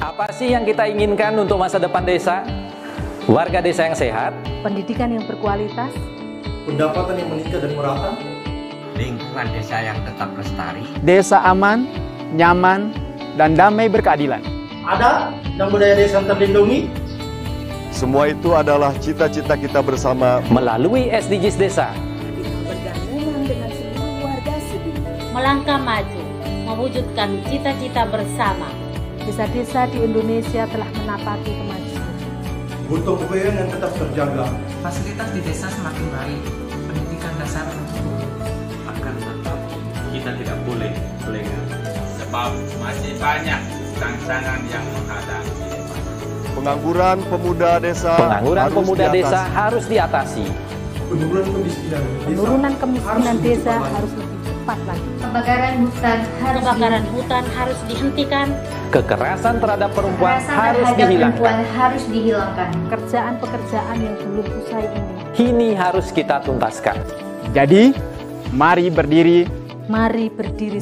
Apa sih yang kita inginkan untuk masa depan desa? Warga desa yang sehat, pendidikan yang berkualitas, pendapatan yang meningkat dan merata, lingkungan desa yang tetap lestari, desa aman, nyaman, dan damai berkeadilan. adat dan budaya desa yang terlindungi. Semua itu adalah cita-cita kita bersama melalui SDGs Desa. kita bergabung dengan seluruh warga Sibi. Melangkah maju, mewujudkan cita-cita bersama. Desa-desa di Indonesia telah menapaki kemajuan. Gotong royong yang tetap terjaga. Fasilitas di desa semakin baik, pendidikan dasar mencukupi. Akan tetap kita tidak boleh lengah, sebab masih banyak tantangan yang menghadapi. pengangguran pemuda desa harus diatasi. Penurunan kemiskinan desa harus lebih cepat lagi. Kebakaran hutan harus dihentikan. Kekerasan terhadap perempuan harus dihilangkan. Pekerjaan-pekerjaan yang belum usai ini harus kita tuntaskan. Jadi, mari berdiri. Mari berdiri.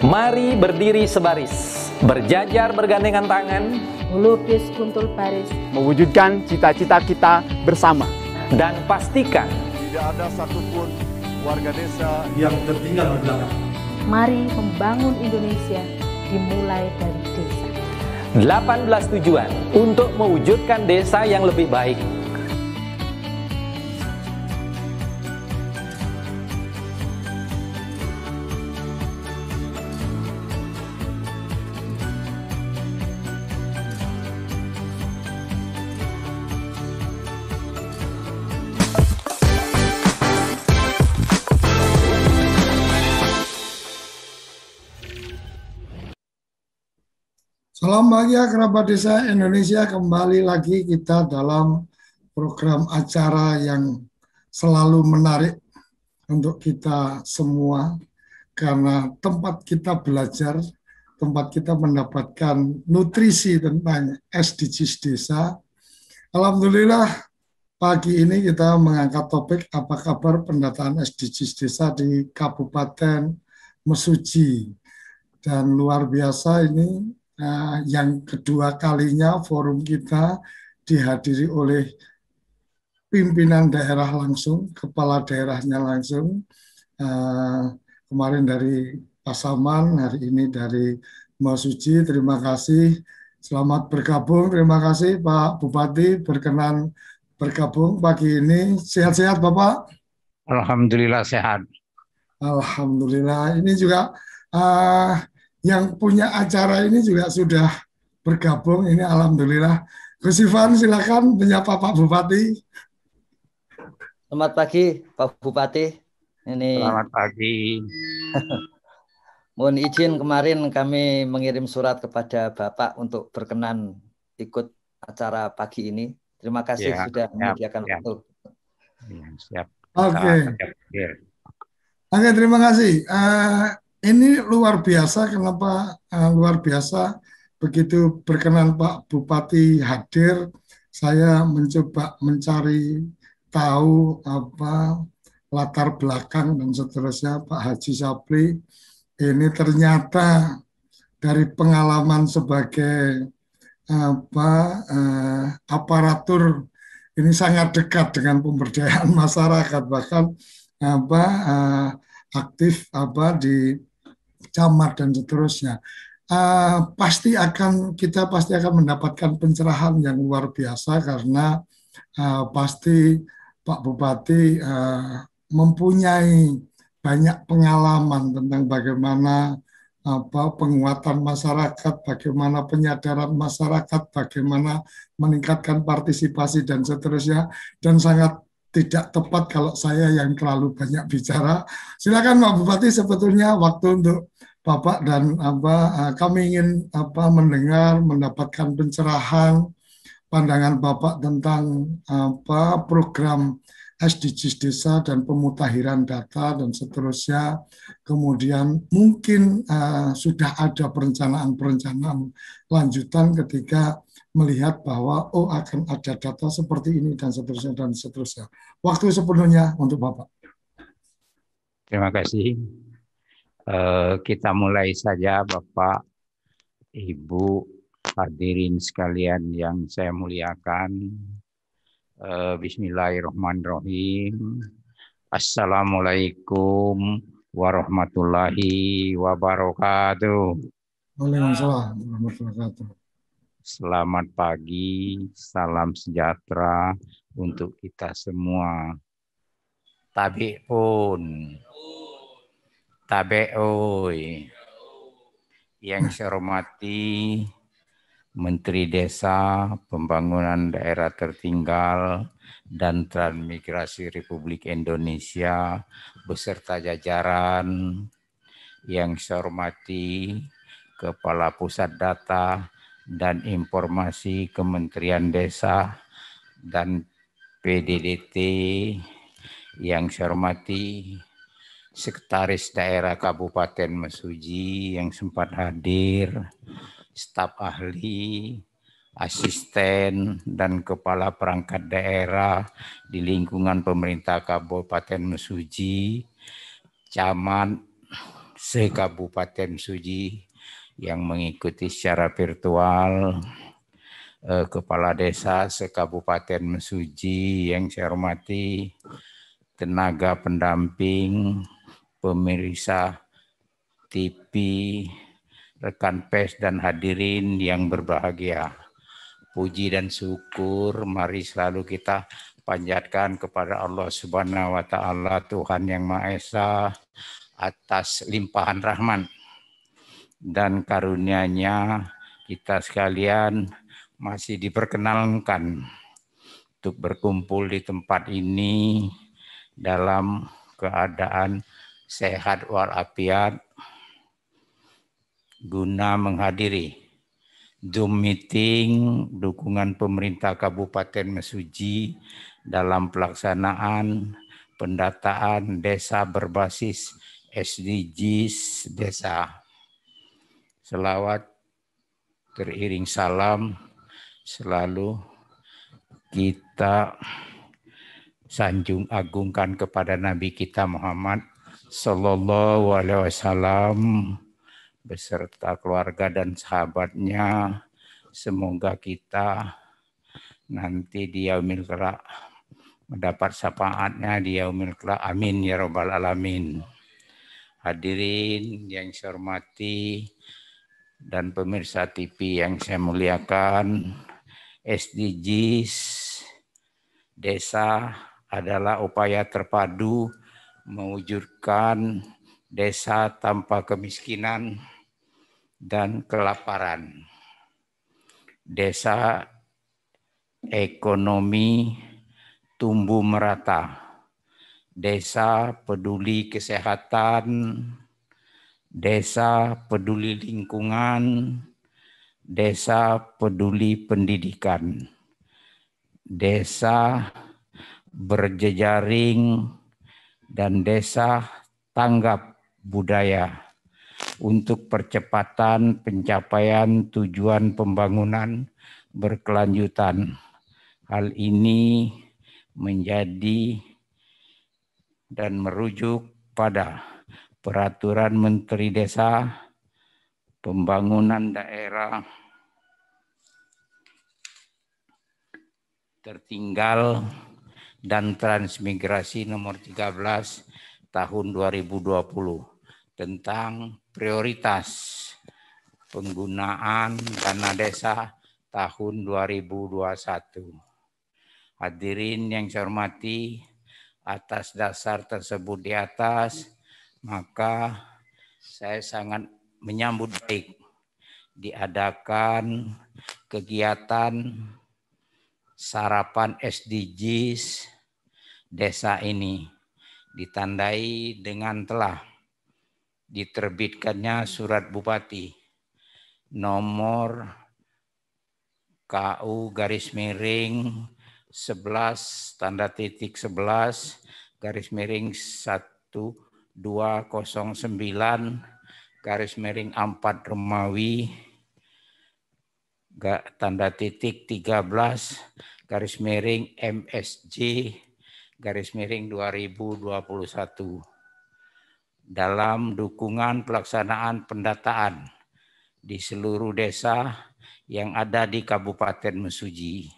Mari berdiri sebaris. Berjajar bergandengan tangan. Melukis kuntul baris. Mewujudkan cita-cita kita bersama. Dan pastikan tidak ada satupun warga desa yang tertinggal di belakang. Mari membangun Indonesia dimulai dari desa. 18 tujuan untuk mewujudkan desa yang lebih baik. Salam bahagia kerabat desa Indonesia, kembali lagi kita dalam program acara yang selalu menarik untuk kita semua karena tempat kita belajar, tempat kita mendapatkan nutrisi tentang SDGs desa. Alhamdulillah pagi ini kita mengangkat topik apa kabar pendataan SDGs desa di Kabupaten Mesuji, dan luar biasa ini yang kedua kalinya forum kita dihadiri oleh pimpinan daerah langsung, kepala daerahnya langsung. Kemarin dari Pasaman, hari ini dari Mesuji. Terima kasih, selamat bergabung. Terima kasih Pak Bupati berkenan bergabung pagi ini. Sehat-sehat Bapak? alhamdulillah sehat. Alhamdulillah. Ini juga yang punya acara ini juga sudah bergabung, ini alhamdulillah. Gus Ivan silakan menyapa Pak Bupati. Selamat pagi Pak Bupati. Selamat pagi. Mohon izin, kemarin kami mengirim surat kepada Bapak untuk berkenan ikut acara pagi ini. Terima kasih sudah menyediakan waktu. Siap. Oke, terima kasih. Ini luar biasa. Kenapa luar biasa? Begitu berkenan Pak Bupati hadir, saya mencoba mencari tahu apa latar belakang dan seterusnya Pak Haji Sapri. Ini ternyata dari pengalaman sebagai aparatur ini sangat dekat dengan pemberdayaan masyarakat, bahkan aktif di camat dan seterusnya. Kita pasti akan mendapatkan pencerahan yang luar biasa karena pasti Pak Bupati mempunyai banyak pengalaman tentang bagaimana penguatan masyarakat, bagaimana penyadaran masyarakat, bagaimana meningkatkan partisipasi dan seterusnya, dan sangat tidak tepat kalau saya yang terlalu banyak bicara. Silakan Pak Bupati, sebetulnya waktu untuk Bapak dan kami ingin mendengar, mendapatkan pencerahan pandangan Bapak tentang program SDGs desa dan pemutahiran data dan seterusnya. Kemudian mungkin sudah ada perencanaan lanjutan ketika melihat bahwa akan ada data seperti ini dan seterusnya dan seterusnya. Waktu sepenuhnya untuk Bapak. Terima kasih. Kita mulai saja Bapak, Ibu, hadirin sekalian yang saya muliakan. Bismillahirrahmanirrahim. Assalamualaikum warahmatullahi wabarakatuh. Waalaikumsalam warahmatullahi wabarakatuh. Selamat pagi, salam sejahtera untuk kita semua. Tabi'un, tabe'oi. Yang saya hormati Menteri Desa, Pembangunan Daerah Tertinggal dan Transmigrasi Republik Indonesia beserta jajaran. Yang saya hormati Kepala Pusat Data dan Informasi Kementerian Desa dan PDDT. Yang saya hormati Sekretaris Daerah Kabupaten Mesuji yang sempat hadir, staf ahli, asisten, dan kepala perangkat daerah di lingkungan pemerintah Kabupaten Mesuji, camat se-Kabupaten Mesuji yang mengikuti secara virtual, kepala desa se-Kabupaten Mesuji yang saya hormati, tenaga pendamping, pemirsa TV, rekan pers dan hadirin yang berbahagia. Puji dan syukur mari selalu kita panjatkan kepada Allah Subhanahu wa taala, Tuhan yang Maha Esa, atas limpahan rahmat dan karunia-Nya kita sekalian masih diperkenankan untuk berkumpul di tempat ini dalam keadaan sehat walafiat guna menghadiri Zoom meeting dukungan pemerintah Kabupaten Mesuji dalam pelaksanaan pendataan desa berbasis SDGs desa. Selawat teriring salam selalu kita sanjung agungkan kepada Nabi kita Muhammad Sallallahu Alaihi Wasallam beserta keluarga dan sahabatnya. Semoga kita nanti di yaumil qiyamah mendapat syafaatnya di yaumil qiyamah. Amin ya rabbal alamin. Hadirin yang saya hormati dan pemirsa TV yang saya muliakan, SDGs desa adalah upaya terpadu mewujudkan desa tanpa kemiskinan dan kelaparan. Desa ekonomi tumbuh merata. Desa peduli kesehatan, desa peduli lingkungan, desa peduli pendidikan. Desa berjejaring dan desa tanggap budaya untuk percepatan pencapaian tujuan pembangunan berkelanjutan. Hal ini menjadi dan merujuk pada Peraturan Menteri Desa, Pembangunan Daerah Tertinggal dan Transmigrasi nomor 13 tahun 2020 tentang prioritas penggunaan dana desa tahun 2021. Hadirin yang saya hormati, atas dasar tersebut di atas, maka saya sangat menyambut baik diadakan kegiatan sarapan SDGs desa ini, ditandai dengan telah diterbitkannya surat Bupati nomor KU /11 1209/4 Romawi (13-MSJ/2021) dalam dukungan pelaksanaan pendataan di seluruh desa yang ada di Kabupaten Mesuji.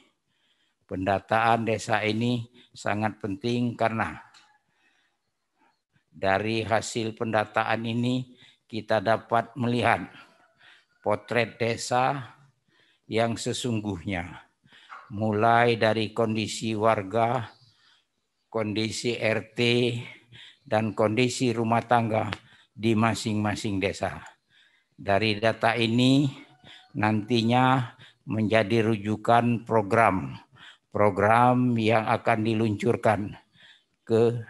Pendataan desa ini sangat penting karena dari hasil pendataan ini kita dapat melihat potret desa yang sesungguhnya, mulai dari kondisi warga, kondisi RT, dan kondisi rumah tangga di masing-masing desa. Dari data ini nantinya menjadi rujukan program yang akan diluncurkan ke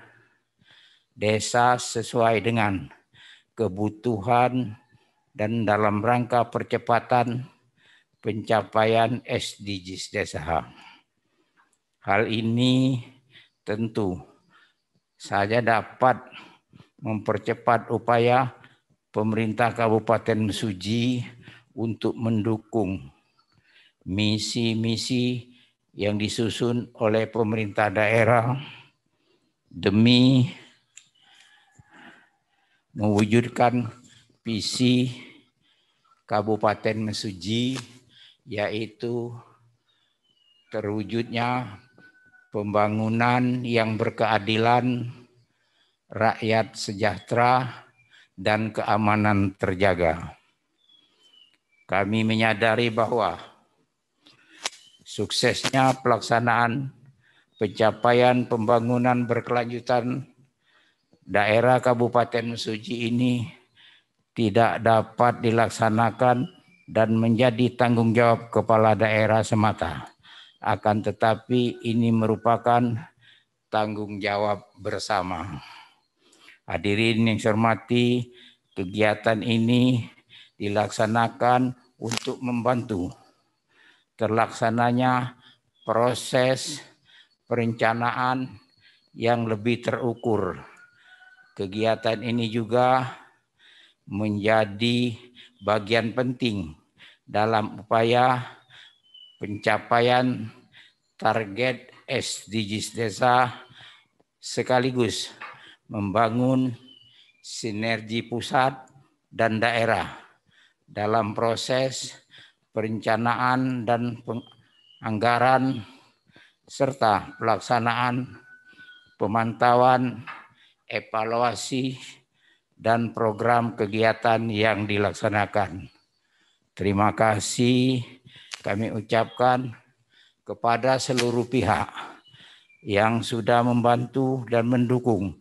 desa sesuai dengan kebutuhan dan dalam rangka percepatan pencapaian SDGs desa. Hal ini tentu saja dapat mempercepat upaya pemerintah Kabupaten Mesuji untuk mendukung misi-misi yang disusun oleh pemerintah daerah demi mewujudkan visi Kabupaten Mesuji, yaitu terwujudnya pembangunan yang berkeadilan, rakyat sejahtera, dan keamanan terjaga. Kami menyadari bahwa suksesnya pelaksanaan pencapaian pembangunan berkelanjutan daerah Kabupaten Mesuji ini tidak dapat dilaksanakan dan menjadi tanggung jawab kepala daerah semata. Akan tetapi ini merupakan tanggung jawab bersama. Hadirin yang saya hormati, kegiatan ini dilaksanakan untuk membantu terlaksananya proses perencanaan yang lebih terukur. Kegiatan ini juga menjadi bagian penting dalam upaya pencapaian target SDGs desa sekaligus membangun sinergi pusat dan daerah dalam proses perencanaan dan anggaran serta pelaksanaan pemantauan, evaluasi, dan program kegiatan yang dilaksanakan. Terima kasih kami ucapkan kepada seluruh pihak yang sudah membantu dan mendukung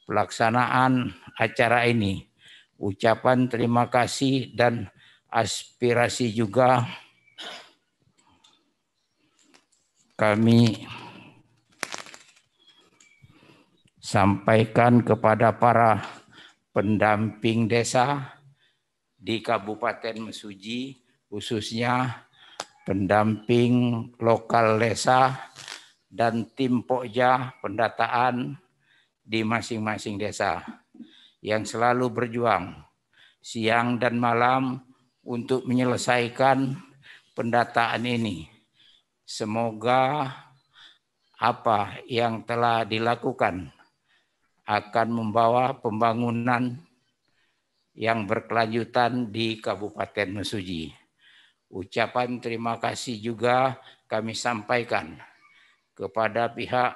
pelaksanaan acara ini. Ucapan terima kasih dan aspirasi juga kami sampaikan kepada para pendamping desa di Kabupaten Mesuji, khususnya pendamping lokal desa dan tim Pokja pendataan di masing-masing desa yang selalu berjuang siang dan malam untuk menyelesaikan pendataan ini. Semoga apa yang telah dilakukan akan membawa pembangunan yang berkelanjutan di Kabupaten Mesuji. Ucapan terima kasih juga kami sampaikan kepada pihak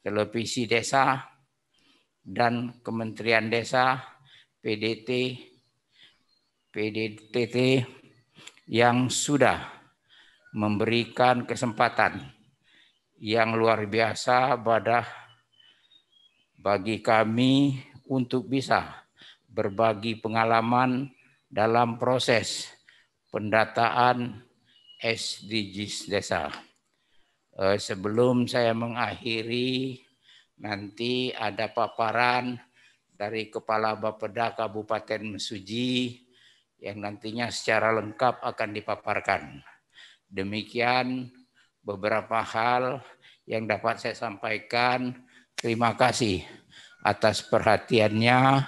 Televisi Desa dan Kementerian Desa, PDTT yang sudah memberikan kesempatan yang luar biasa bagi kami untuk bisa berbagi pengalaman dalam proses pendataan SDGs desa. Sebelum saya mengakhiri, nanti ada paparan dari Kepala Bapeda Kabupaten Mesuji yang nantinya secara lengkap akan dipaparkan. Demikian beberapa hal yang dapat saya sampaikan. Terima kasih atas perhatiannya.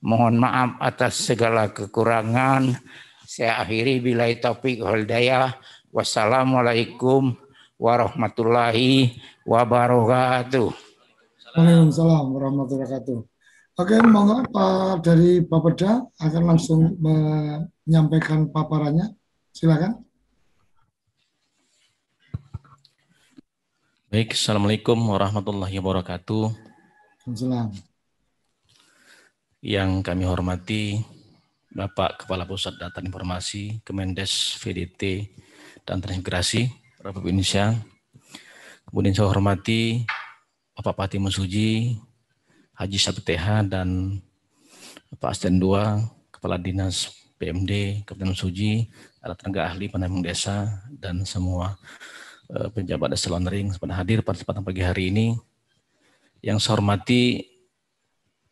Mohon maaf atas segala kekurangan. Saya akhiri billahi taufiq wal hidayah. Wassalamualaikum warahmatullahi wabarakatuh. Waalaikumsalam warahmatullahi wabarakatuh. Oke, monggo Pak dari Bapeda akan langsung menyampaikan paparannya. Silakan. Baik, Assalamualaikum warahmatullahi wabarakatuh. Assalamualaikum. Yang kami hormati Bapak Kepala Pusat Data Informasi Kemendes VDT dan Transmigrasi Republik Indonesia. Kemudian saya hormati Bapak Pati Mesuji, Haji Sabtu TH, dan Pak Asisten 2, Kepala Dinas PMD, Kabupaten Mesuji, ada tenaga ahli pendamping desa, dan semua pejabat desa Lonering pada hadir pada kesempatan pagi hari ini. Yang saya hormati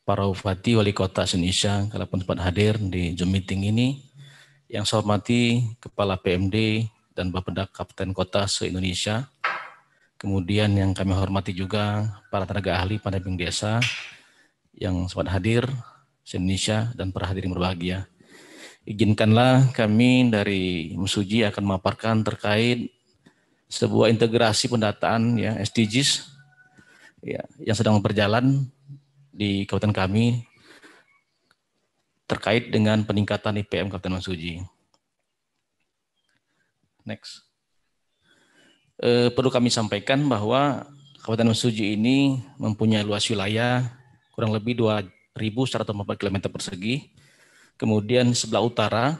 para bupati wali kota Indonesia kalaupun sempat hadir di Zoom meeting ini. Yang saya hormati kepala PMD dan Bapeda Kabupaten Kota se-Indonesia. Kemudian yang kami hormati juga para tenaga ahli pendamping desa yang sempat hadir se-Indonesia dan para hadirin berbahagia. Izinkanlah kami dari Mesuji akan memaparkan terkait sebuah integrasi pendataan ya SDGs ya, yang sedang berjalan di kabupaten kami terkait dengan peningkatan IPM Kabupaten Mesuji. Next. Perlu kami sampaikan bahwa Kabupaten Mesuji ini mempunyai luas wilayah kurang lebih 2.144 km persegi. Kemudian sebelah utara,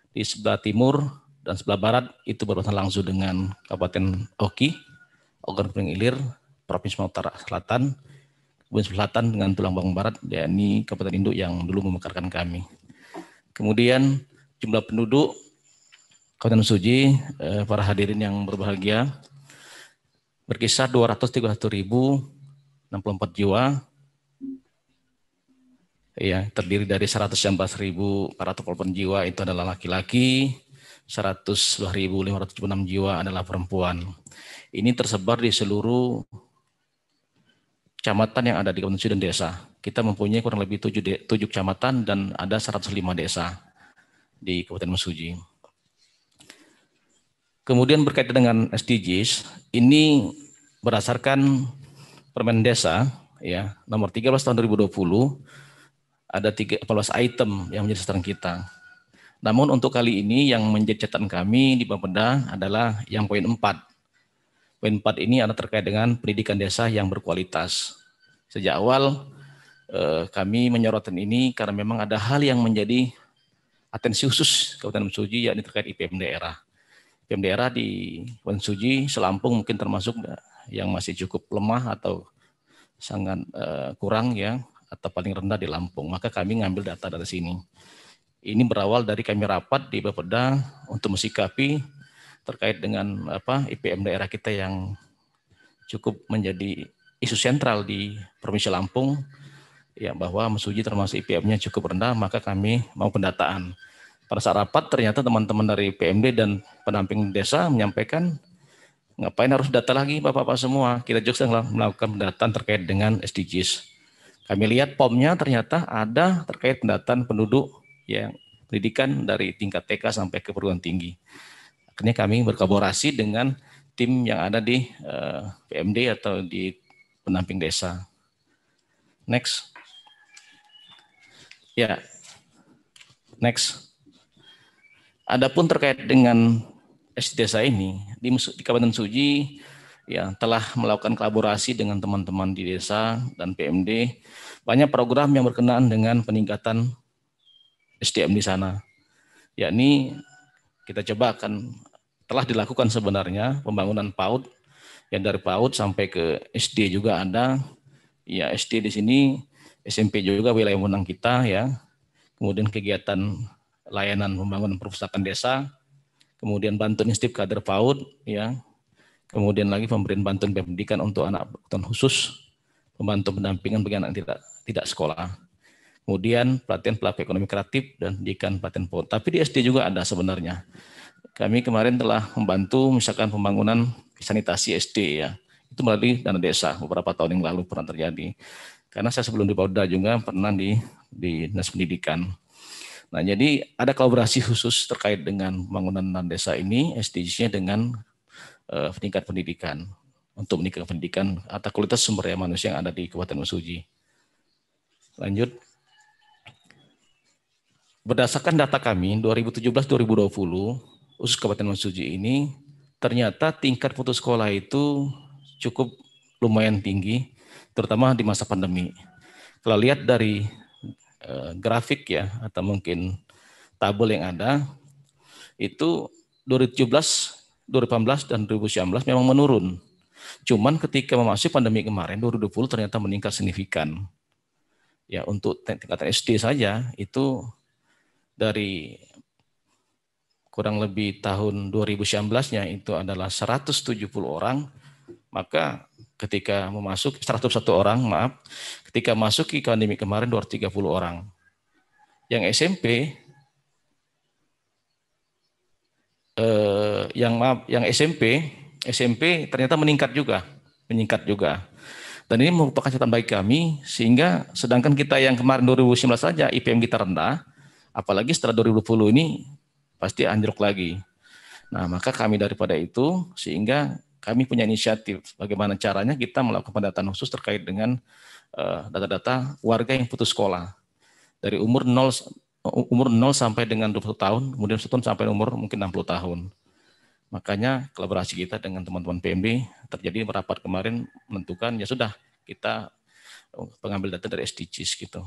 di sebelah timur, dan sebelah barat itu berbatasan langsung dengan Kabupaten Oki, Ogan Komering Ilir, Provinsi Sumatera Selatan, kemudian selatan dengan Tulang Bawang Barat, yakni Kabupaten Induk yang dulu memekarkan kami. Kemudian jumlah penduduk Kabupaten Mesuji, para hadirin yang berbahagia, berkisar 231.064 jiwa, ya, terdiri dari 119.448 jiwa itu adalah laki-laki, 111.576 jiwa adalah perempuan. Ini tersebar di seluruh kecamatan yang ada di Kabupaten Mesuji dan desa. Kita mempunyai kurang lebih 7 kecamatan dan ada 105 desa di Kabupaten Mesuji. Kemudian berkaitan dengan SDGs, ini berdasarkan Permen Desa ya, nomor 13 tahun 2020, ada 14 item yang menjadi sasaran kita. Namun untuk kali ini yang menjadi catatan kami di Bapeda adalah yang poin 4. Poin 4 ini adalah terkait dengan pendidikan desa yang berkualitas. Sejak awal kami menyorotkan ini karena memang ada hal yang menjadi atensi khusus Kabupaten Mesuji, yakni terkait IPM daerah. IPM daerah di Kabupaten Mesuji, Selampung mungkin termasuk yang masih cukup lemah atau sangat kurang ya, atau paling rendah di Lampung. Maka kami ngambil data dari sini. Ini berawal dari kami rapat di Bapeda untuk mensikapi terkait dengan IPM daerah kita yang cukup menjadi isu sentral di Provinsi Lampung, ya, bahwa Mesuji termasuk IPM-nya cukup rendah, maka kami mau pendataan. Pada saat rapat ternyata teman-teman dari PMD dan pendamping desa menyampaikan, ngapain harus data lagi Bapak-Bapak semua, kita juga sedang melakukan pendataan terkait dengan SDGs. Kami lihat POM-nya ternyata ada terkait pendataan penduduk yang pendidikan dari tingkat TK sampai ke perguruan tinggi. Akhirnya kami berkolaborasi dengan tim yang ada di PMD atau di pendamping desa. Next. Ya. Next. Adapun terkait dengan desa ini di Kabupaten Mesuji ya telah melakukan kolaborasi dengan teman-teman di desa dan PMD, banyak program yang berkenaan dengan peningkatan SDM di sana. Yakni kita coba akan telah dilakukan sebenarnya pembangunan PAUD yang dari PAUD sampai ke SD juga ada. Ya, SD di sini, SMP juga wilayah wewenang kita ya. Kemudian kegiatan layanan pembangunan perpustakaan desa, kemudian bantuan insentif kader PAUD ya. Kemudian lagi pemberian bantuan pendidikan untuk anak berkebutuhan khusus, membantu pendampingan bagi anak tidak sekolah. Kemudian pelatihan pelaku ekonomi kreatif dan pendidikan pelatihan PAUD. Tapi di SD juga ada sebenarnya. Kami kemarin telah membantu misalkan pembangunan sanitasi SD ya. Itu melalui dana desa beberapa tahun yang lalu pernah terjadi. Karena saya sebelum di Bapeda juga pernah di Dinas Pendidikan. Nah, jadi ada kolaborasi khusus terkait dengan pembangunan dana desa ini, SDGs-nya dengan peningkat pendidikan untuk meningkatkan pendidikan atau kualitas sumber daya manusia yang ada di Kabupaten Mesuji. Lanjut. Berdasarkan data kami 2017-2020, khusus Kabupaten Mesuji ini, ternyata tingkat putus sekolah itu cukup lumayan tinggi, terutama di masa pandemi. Kalau lihat dari grafik ya, atau mungkin tabel yang ada, itu 2017, 2018, dan 2019 memang menurun. Cuman ketika memasuki pandemi kemarin, 2020 ternyata meningkat signifikan. Ya, untuk tingkatan SD saja itu dari kurang lebih tahun 2019-nya itu adalah 170 orang, maka ketika memasuki 101 orang, maaf, ketika masuk ke pandemi kemarin 230 orang. Yang SMP yang SMP ternyata meningkat juga. Dan ini merupakan catatan baik kami, sehingga sedangkan kita yang kemarin 2019 saja IPM kita rendah, apalagi setelah 2020 ini pasti anjlok lagi. Nah, maka kami daripada itu, sehingga kami punya inisiatif bagaimana caranya kita melakukan pendataan khusus terkait dengan data-data warga yang putus sekolah. Dari umur 0 sampai dengan 20 tahun, kemudian 1 tahun sampai umur mungkin 60 tahun. Makanya kolaborasi kita dengan teman-teman PMB terjadi rapat kemarin menentukan ya sudah kita pengambil data dari SDGs gitu.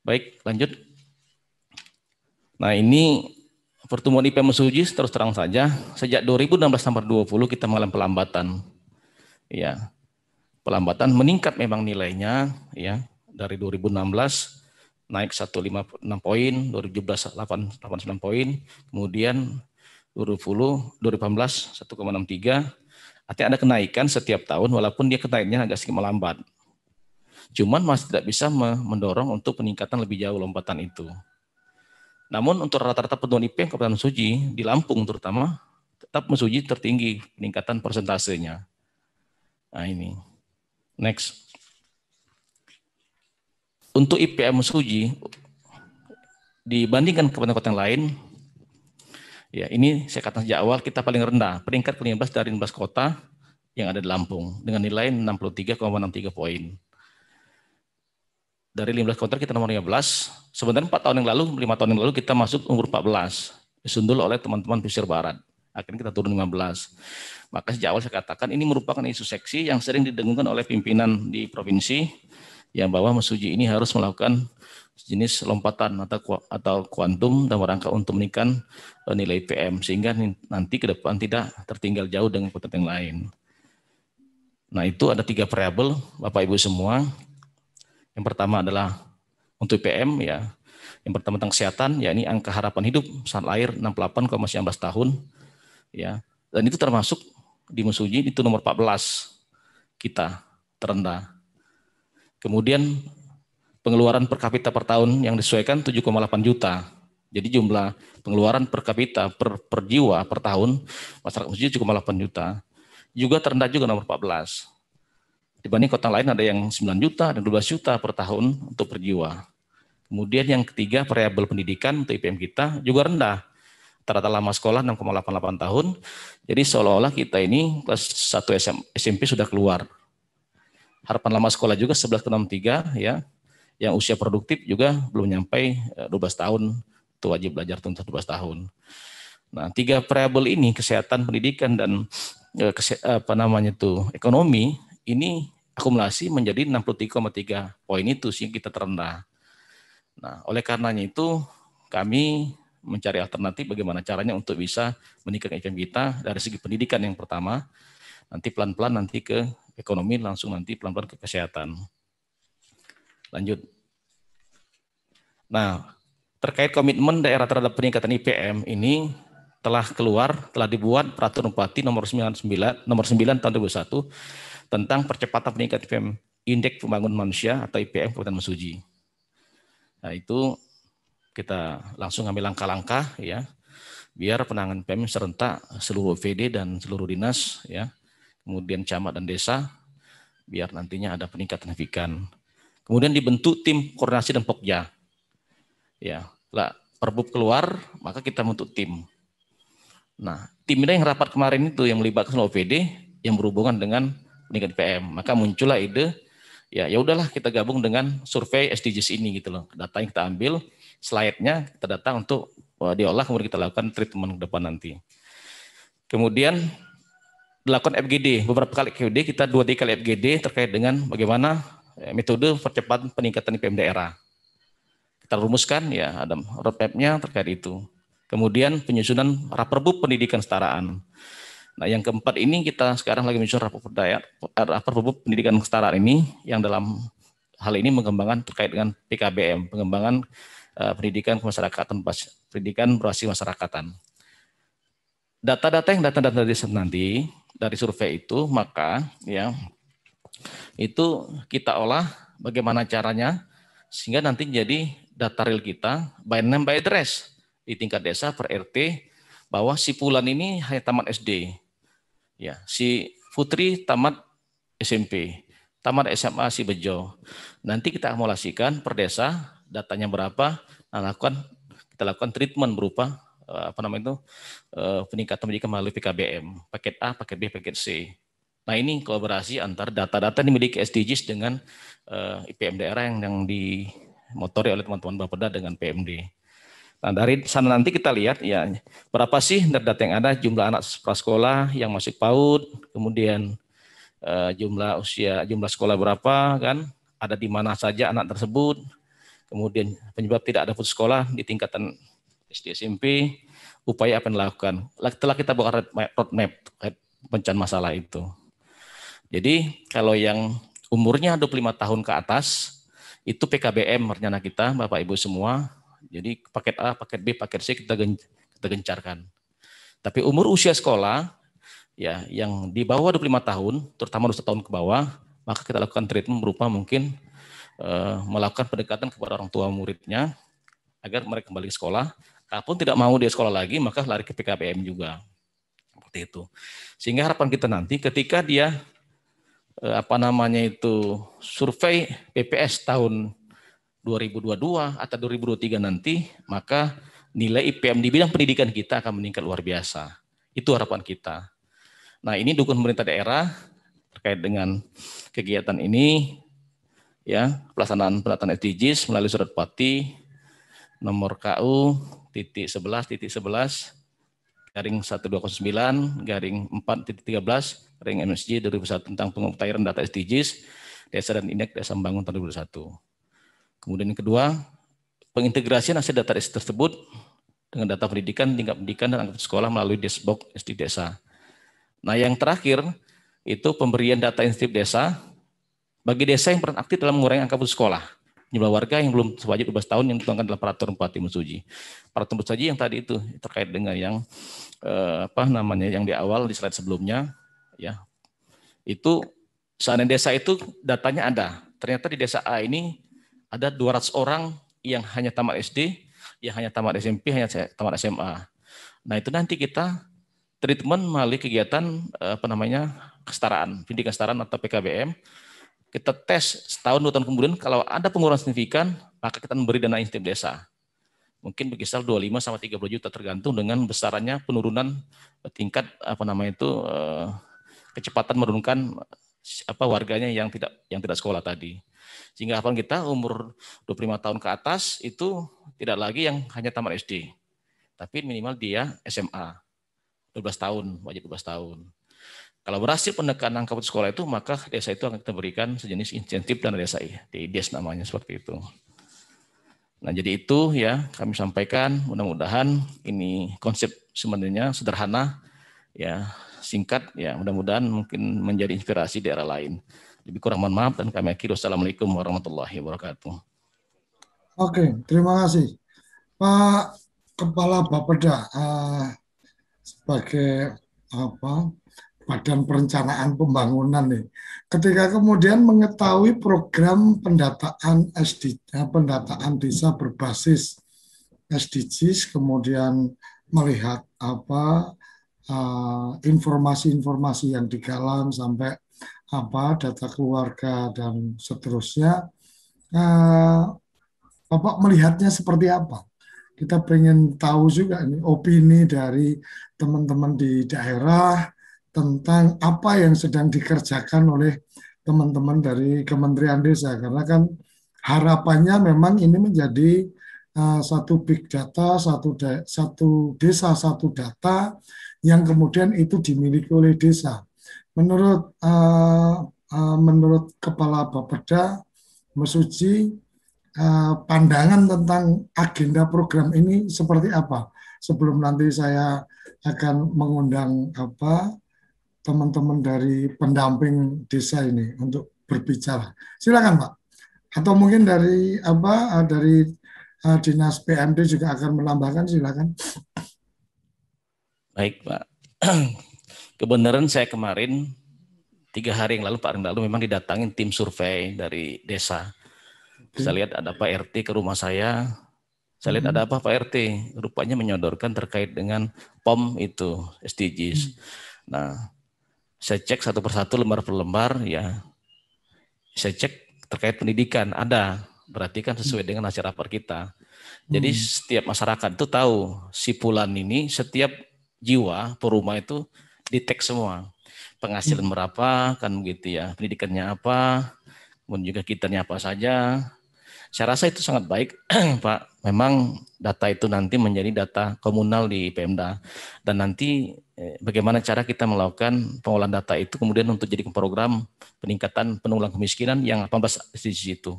Baik, lanjut. Nah, ini pertumbuhan IPM Mesuji terus terang saja sejak 2016 sampai 2020 kita mengalami pelambatan. Ya. Pelambatan meningkat memang nilainya ya, dari 2016 naik 156 poin, 2017 89 poin, kemudian 2018 1,63, artinya ada kenaikan setiap tahun walaupun dia kenaikannya agak sedikit melambat. Cuman masih tidak bisa mendorong untuk peningkatan lebih jauh lompatan itu. Namun untuk rata-rata pertumbuhan IPM Kabupaten Mesuji di Lampung terutama tetap Mesuji tertinggi peningkatan persentasenya. Nah ini, next. Untuk IPM Mesuji dibandingkan kabupaten-kabupaten lain, ya ini saya katakan sejak awal kita paling rendah, peringkat ke-15 dari 15 kota yang ada di Lampung dengan nilai 63,63 poin. Dari 15 kota kita nomor 15, sebenarnya 5 tahun yang lalu kita masuk umur 14, disundul oleh teman-teman pesisir barat. Akhirnya kita turun 15. Maka sejak awal saya katakan ini merupakan isu seksi yang sering didengungkan oleh pimpinan di provinsi, yang bahwa Mesuji ini harus melakukan jenis lompatan atau kuantum dalam rangka untuk meningkatkan nilai IPM sehingga nanti ke depan tidak tertinggal jauh dengan kota yang lain. Nah, itu ada 3 variabel Bapak Ibu semua. Yang pertama adalah untuk IPM ya. Yang pertama tentang kesehatan, yakni angka harapan hidup saat lahir 68,19 tahun ya. Dan itu termasuk di Mesuji itu nomor 14 kita terendah. Kemudian pengeluaran per kapita per tahun yang disesuaikan 7,8 juta. Jadi jumlah pengeluaran per kapita per jiwa per tahun masyarakat Mesuji 7,8 juta. Juga terendah juga nomor 14. Dibanding kota lain ada yang 9 juta dan 12 juta per tahun untuk per jiwa. Kemudian yang ketiga variabel pendidikan untuk IPM kita juga rendah. Rata-rata lama sekolah 6,88 tahun. Jadi seolah-olah kita ini kelas 1 SMP sudah keluar. Harapan lama sekolah juga 11,63 ya. Yang usia produktif juga belum nyampe 12 tahun, itu wajib belajar tuntas 12 tahun. Nah, 3 variabel ini kesehatan, pendidikan dan ekonomi ini akumulasi menjadi 63,3 poin itu sih kita terendah. Nah, oleh karenanya itu kami mencari alternatif bagaimana caranya untuk bisa meningkatkan IPM kita dari segi pendidikan yang pertama, nanti pelan-pelan nanti ke ekonomi, langsung nanti pelan-pelan ke kesehatan. Lanjut. Nah, terkait komitmen daerah terhadap peningkatan IPM ini telah dibuat peraturan Bupati nomor 9 tahun 2001 tentang percepatan peningkatan IPM Indeks Pembangunan Manusia atau IPM Kabupaten Mesuji. Nah, itu kita langsung ambil langkah-langkah ya, biar penanganan IPM serentak seluruh OPD dan seluruh dinas ya, kemudian camat dan desa, biar nantinya ada peningkatan signifikan. Kemudian dibentuk tim koordinasi dan pokja. Ya, lah Perbub keluar, maka kita bentuk tim. Nah, tim ini yang rapat kemarin itu yang melibatkan OPD yang berhubungan dengan peningkatan IPM. Maka muncullah ide ya udahlah kita gabung dengan survei SDGs ini gitu loh. Data yang kita ambil, slide-nya kita datang untuk diolah, kemudian kita lakukan treatment ke depan nanti. Kemudian dilakukan FGD, beberapa kali FGD, kita 2-3 kali FGD terkait dengan bagaimana metode percepatan peningkatan IPM daerah. Kita rumuskan ya, ada roadmap-nya terkait itu. Kemudian penyusunan Raperbub pendidikan kesetaraan. Nah, yang keempat ini kita sekarang lagi menyusun Raperbub pendidikan kesetaraan ini, yang dalam hal ini mengembangkan terkait dengan PKBM, pengembangan pendidikan kemasyarakatan, pendidikan berbasis masyarakatan. Data-data yang datang nanti dari survei itu, maka ya itu kita olah bagaimana caranya sehingga nanti jadi data real kita by name by address di tingkat desa per RT, bahwa si Fulan ini hanya tamat SD, ya si Putri tamat SMP, tamat SMA si Bejo. Nanti kita akumulasikan per desa datanya berapa, nah kita lakukan treatment berupa peningkatan pendidikan melalui PKBM, paket A, paket B, paket C. Nah, ini kolaborasi antar data-data yang dimiliki SDGs dengan IPM daerah yang dimotori oleh teman-teman Bapeda dengan PMD. Nah, dari sana nanti kita lihat ya berapa sih data yang ada, jumlah anak prasekolah yang masuk PAUD, kemudian jumlah sekolah berapa kan, ada di mana saja anak tersebut, kemudian penyebab tidak ada putus sekolah di tingkatan SD SMP, upaya apa yang dilakukan. Setelah kita buat roadmap pencarian masalah itu. Jadi kalau yang umurnya 25 tahun ke atas, itu PKBM rencana kita, Bapak Ibu semua. Jadi paket A, paket B, paket C kita gencarkan. Tapi umur usia sekolah, ya yang di bawah 25 tahun, terutama 21 tahun ke bawah, maka kita lakukan treatment berupa mungkin melakukan pendekatan kepada orang tua muridnya, agar mereka kembali ke sekolah. Kalaupun tidak mau dia sekolah lagi, maka lari ke PKBM juga. Seperti itu. Sehingga harapan kita nanti ketika dia survei PPS tahun 2022 atau 2023 nanti, maka nilai IPM di bidang pendidikan kita akan meningkat luar biasa. Itu harapan kita. Nah, ini dukungan pemerintah daerah terkait dengan kegiatan ini, ya pelaksanaan pendataan SDGs melalui surat Bupati nomor KU /1209/4.13/MSJ 2001 tentang pengutairan data SDGs desa dan indeks desa membangun tahun 2021. Kemudian yang kedua, pengintegrasian hasil data tersebut dengan data pendidikan, tingkat pendidikan dan angkatan sekolah melalui Dashboard SD desa. Nah, yang terakhir itu pemberian data insentif desa bagi desa yang peran aktif dalam mengurangi angka putus sekolah. Jumlah warga yang belum wajib 12 tahun yang dituangkan dalam peraturan Bupati Mesuji. Peraturan Mesuji yang tadi itu terkait dengan yang yang di awal di slide sebelumnya, ya itu seandainya desa itu datanya ada. Ternyata di desa A ini ada 200 orang yang hanya tamat SD, yang hanya tamat SMP, hanya tamat SMA. Nah, itu nanti kita treatment melalui kegiatan kesetaraan, pendidikan kesetaraan atau PKBM. Kita tes setahun 2 tahun kemudian, kalau ada penurunan signifikan, maka kita memberi dana insentif desa. Mungkin berkisar 25 sampai 30 juta tergantung dengan besarannya penurunan tingkat kecepatan menurunkan warganya yang tidak sekolah tadi. Sehingga harapan kita umur 25 tahun ke atas itu tidak lagi yang hanya tamat SD, tapi minimal dia SMA 12 tahun, wajib 12 tahun. Kalau berhasil penekanan angka putus sekolah itu, maka desa itu akan kita berikan sejenis insentif dana desa, DIDES namanya, seperti itu. Nah, jadi itu ya kami sampaikan, mudah-mudahan ini konsep sebenarnya sederhana, ya singkat, ya mudah-mudahan mungkin menjadi inspirasi daerah lain. Lebih kurang mohon maaf dan kami akhiri. Wassalamualaikum warahmatullahi wabarakatuh. Oke, terima kasih. Pak Kepala Bapeda, sebagai Badan Perencanaan Pembangunan nih, ketika kemudian mengetahui program pendataan pendataan desa berbasis SDGs, kemudian melihat informasi-informasi yang digalang sampai data keluarga dan seterusnya, Bapak melihatnya seperti apa? Kita pengen tahu juga nih opini dari teman-teman di daerah tentang apa yang sedang dikerjakan oleh teman-teman dari Kementerian Desa, karena kan harapannya memang ini menjadi satu big data, satu desa, satu data yang kemudian itu dimiliki oleh desa. Menurut Kepala Bapeda Mesuji, pandangan tentang agenda program ini seperti apa? Sebelum nanti saya akan mengundang teman-teman dari pendamping desa ini untuk berbicara. Silakan Pak. Atau mungkin dari Dinas PMD juga akan menambahkan, silakan. Baik Pak. Kebenaran saya kemarin 3 hari yang lalu, Pak lalu memang didatangin tim survei dari desa. Saya lihat ada Pak RT ke rumah saya. Saya lihat ada apa Pak RT? Rupanya menyodorkan terkait dengan POM itu, SDGs. Nah, saya cek satu persatu lembar per lembar, ya. Saya cek terkait pendidikan, ada. Berarti kan sesuai dengan hasil rapor kita. Jadi setiap masyarakat itu tahu si Fulan ini, setiap jiwa per rumah itu di-tag semua. Penghasilan berapa, kan begitu ya. Pendidikannya apa, kemudian juga kitanya apa saja. Saya rasa itu sangat baik, Pak. Memang data itu nanti menjadi data komunal di Pemda. Dan nanti bagaimana cara kita melakukan pengolahan data itu kemudian untuk jadi program peningkatan penanggulangan kemiskinan yang 18 SDGs itu.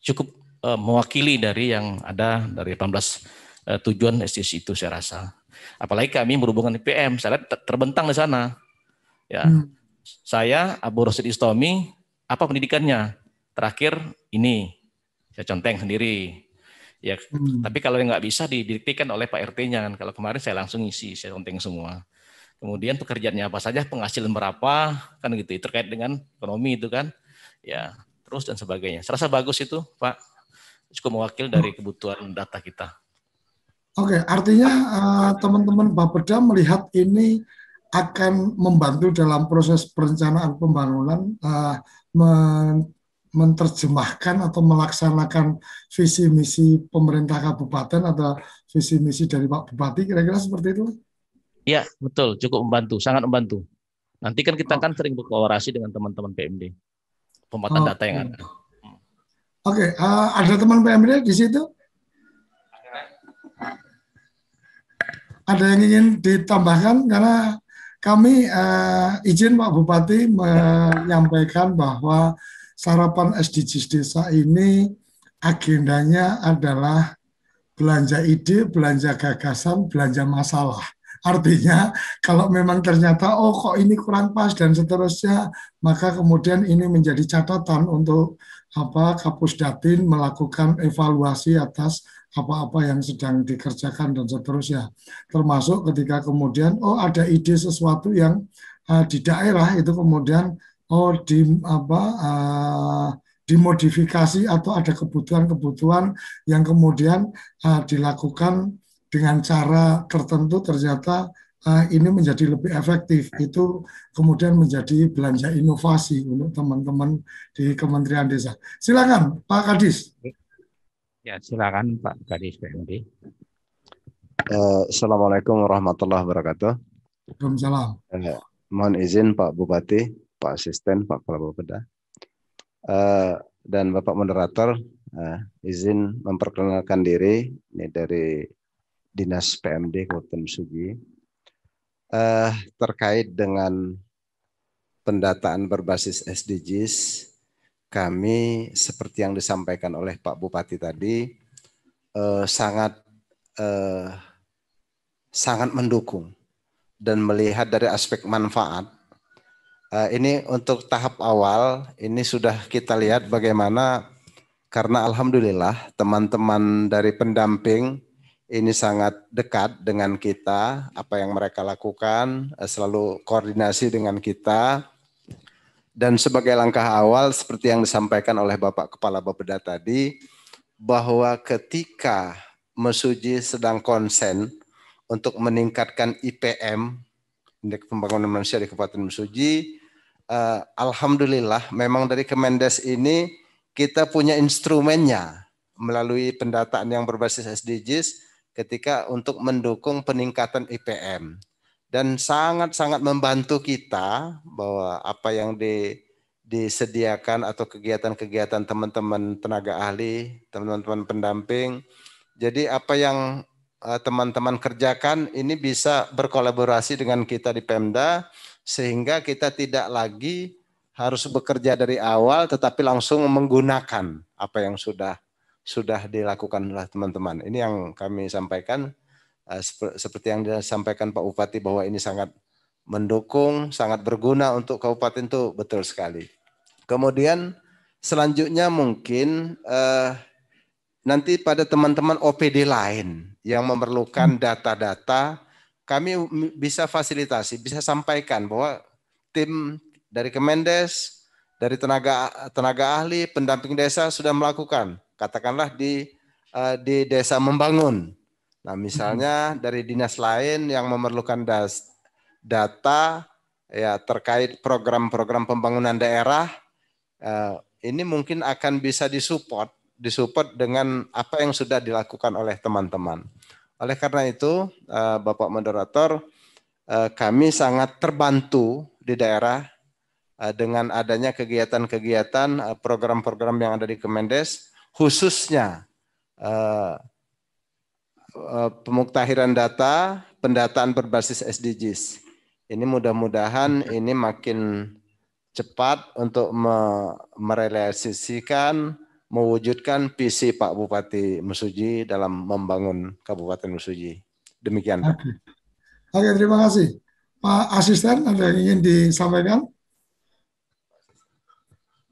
Cukup mewakili dari yang ada dari 18 tujuan SDGs itu saya rasa. Apalagi kami berhubungan di PM, saya lihat terbentang di sana. Ya, saya Abu Rosid Istomi, apa pendidikannya? Terakhir ini, saya conteng sendiri. Ya, tapi kalau nggak bisa didiktikan oleh Pak RT-nya kan. Kalau kemarin saya langsung isi, saya conteng semua. Kemudian pekerjaannya apa saja, penghasilan berapa, kan gitu. Terkait dengan ekonomi itu kan, ya terus dan sebagainya. Saya rasa bagus itu, Pak. Cukup mewakil dari kebutuhan data kita. Oke, artinya teman-teman Bapeda melihat ini akan membantu dalam proses perencanaan pembangunan, menerjemahkan atau melaksanakan visi misi pemerintah kabupaten atau visi misi dari Pak Bupati, kira-kira seperti itu? Iya, betul, cukup membantu, sangat membantu. Nanti kan kita kan sering berkolaborasi dengan teman-teman PMD, pemanfaatan data yang ada. Oke, ada teman PMD di situ? Ada yang ingin ditambahkan? Karena kami izin Pak Bupati menyampaikan bahwa sarapan SDGs desa ini agendanya adalah belanja ide, belanja gagasan, belanja masalah. Artinya kalau memang ternyata kok ini kurang pas dan seterusnya, maka kemudian ini menjadi catatan untuk Kapus Datin melakukan evaluasi atas apa-apa yang sedang dikerjakan dan seterusnya. Termasuk ketika kemudian ada ide sesuatu yang di daerah itu kemudian dimodifikasi atau ada kebutuhan-kebutuhan yang kemudian dilakukan dengan cara tertentu, ternyata ini menjadi lebih efektif. Itu kemudian menjadi belanja inovasi untuk teman-teman di Kementerian Desa. Silakan Pak Kadis. Ya, silakan Pak Kadis PMD. Assalamualaikum warahmatullahi wabarakatuh. Waalaikumsalam. Mohon izin Pak Bupati, Pak Asisten, Pak Kepala Bapeda, dan Bapak Moderator, izin memperkenalkan diri ini dari Dinas PMD Kabupaten Mesuji terkait dengan pendataan berbasis SDGs. Kami seperti yang disampaikan oleh Pak Bupati tadi sangat mendukung dan melihat dari aspek manfaat. Ini untuk tahap awal ini sudah kita lihat bagaimana, karena alhamdulillah teman-teman dari pendamping ini sangat dekat dengan kita, apa yang mereka lakukan selalu koordinasi dengan kita. Dan sebagai langkah awal seperti yang disampaikan oleh Bapak Kepala Bapeda tadi, bahwa ketika Mesuji sedang konsen untuk meningkatkan IPM, Indeks Pembangunan Manusia di Kabupaten Mesuji, alhamdulillah memang dari Kemendes ini kita punya instrumennya melalui pendataan yang berbasis SDGs ketika untuk mendukung peningkatan IPM. Dan sangat-sangat membantu kita bahwa apa yang disediakan atau kegiatan-kegiatan teman-teman tenaga ahli, teman-teman pendamping. Jadi apa yang teman-teman kerjakan ini bisa berkolaborasi dengan kita di Pemda sehingga kita tidak lagi harus bekerja dari awal tetapi langsung menggunakan apa yang sudah dilakukan oleh teman-teman. Ini yang kami sampaikan seperti yang disampaikan Pak Bupati bahwa ini sangat mendukung, sangat berguna untuk kabupaten itu betul sekali. Kemudian selanjutnya mungkin nanti pada teman-teman OPD lain yang memerlukan data-data, kami bisa fasilitasi, bisa sampaikan bahwa tim dari Kemendes, dari tenaga ahli, pendamping desa sudah melakukan, katakanlah di desa membangun. Nah misalnya dari dinas lain yang memerlukan data ya terkait program-program pembangunan daerah, ini mungkin akan bisa disupport dengan apa yang sudah dilakukan oleh teman-teman. Oleh karena itu, Bapak Moderator, kami sangat terbantu di daerah dengan adanya kegiatan-kegiatan, program-program yang ada di Kemendes, khususnya pemuktahiran data, pendataan berbasis SDGs. Ini mudah-mudahan ini makin cepat untuk merealisasikan, mewujudkan visi Pak Bupati Mesuji dalam membangun Kabupaten Mesuji. Demikian, Pak. Oke, terima kasih. Pak Asisten, ada yang ingin disampaikan?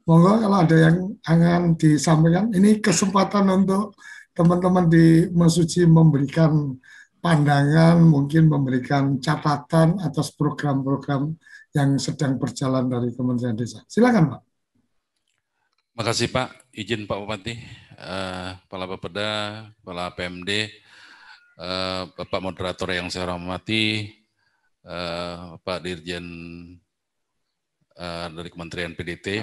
Monggo kalau ada yang ingin disampaikan. Ini kesempatan untuk teman-teman di Mesuji memberikan pandangan, mungkin memberikan catatan atas program-program yang sedang berjalan dari Kementerian Desa. Silakan, Pak. Makasih Pak, izin Pak Bupati, Kepala Bapeda, Kepala PMD, Bapak Moderator yang saya hormati, Pak Dirjen dari Kementerian PDT.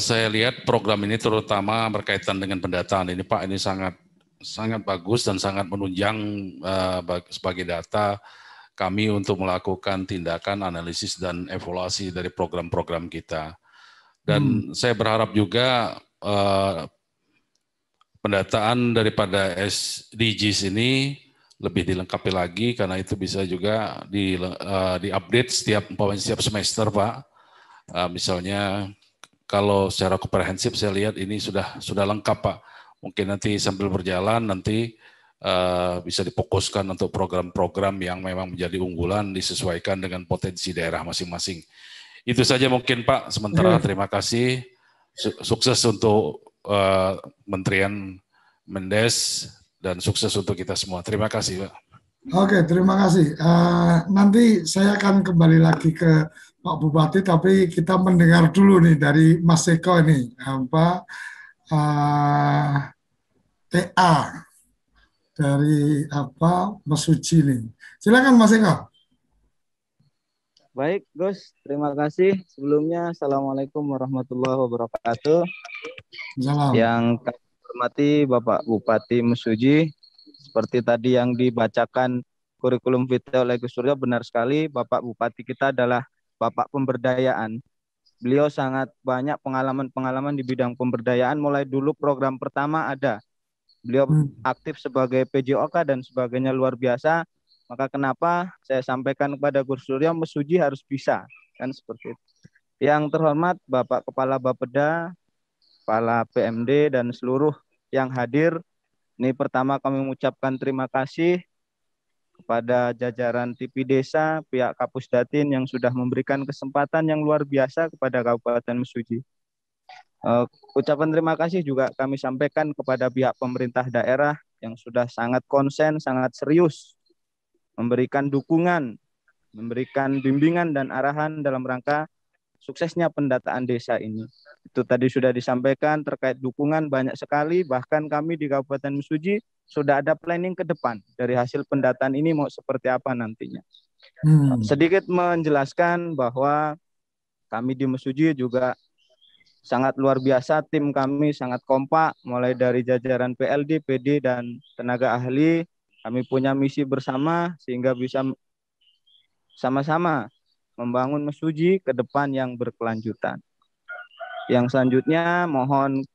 Saya lihat program ini terutama berkaitan dengan pendataan ini Pak, ini sangat bagus dan sangat menunjang sebagai data kami untuk melakukan tindakan, analisis, dan evaluasi dari program-program kita. Dan saya berharap juga pendataan daripada SDGs ini lebih dilengkapi lagi karena itu bisa juga di-update setiap semester Pak. Misalnya kalau secara komprehensif saya lihat ini sudah lengkap Pak. Mungkin nanti sambil berjalan nanti bisa difokuskan untuk program-program yang memang menjadi unggulan disesuaikan dengan potensi daerah masing-masing. Itu saja mungkin Pak, sementara terima kasih, sukses untuk Kementerian Mendes dan sukses untuk kita semua. Terima kasih Pak. Oke, terima kasih. Nanti saya akan kembali lagi ke Pak Bupati, tapi kita mendengar dulu nih dari Mas Eko ini, TA dari Mesuji nih. Silakan Mas Eko. Baik, Gus. Terima kasih. Sebelumnya, Assalamualaikum warahmatullahi wabarakatuh. Salam. Yang kami hormati Bapak Bupati Mesuji, seperti tadi yang dibacakan kurikulum vitae oleh Gus Suryo, benar sekali. Bapak Bupati kita adalah Bapak pemberdayaan. Beliau sangat banyak pengalaman-pengalaman di bidang pemberdayaan. Mulai dulu program pertama ada. Beliau aktif sebagai PJOK dan sebagainya luar biasa. Maka kenapa saya sampaikan kepada Gus Suryo, Mesuji harus bisa, kan seperti itu. Yang terhormat Bapak Kepala Bapeda, Kepala PMD dan seluruh yang hadir. Ini pertama kami mengucapkan terima kasih kepada jajaran TV Desa, pihak Kapusdatin yang sudah memberikan kesempatan yang luar biasa kepada Kabupaten Mesuji. Ucapan terima kasih juga kami sampaikan kepada pihak pemerintah daerah yang sudah sangat konsen, sangat serius memberikan dukungan, memberikan bimbingan dan arahan dalam rangka suksesnya pendataan desa ini. Itu tadi sudah disampaikan terkait dukungan banyak sekali, bahkan kami di Kabupaten Mesuji sudah ada planning ke depan dari hasil pendataan ini mau seperti apa nantinya. Sedikit menjelaskan bahwa kami di Mesuji juga sangat luar biasa, tim kami sangat kompak, mulai dari jajaran PLD, PD, dan tenaga ahli. Kami punya misi bersama sehingga bisa sama-sama membangun Mesuji ke depan yang berkelanjutan. Yang selanjutnya mohon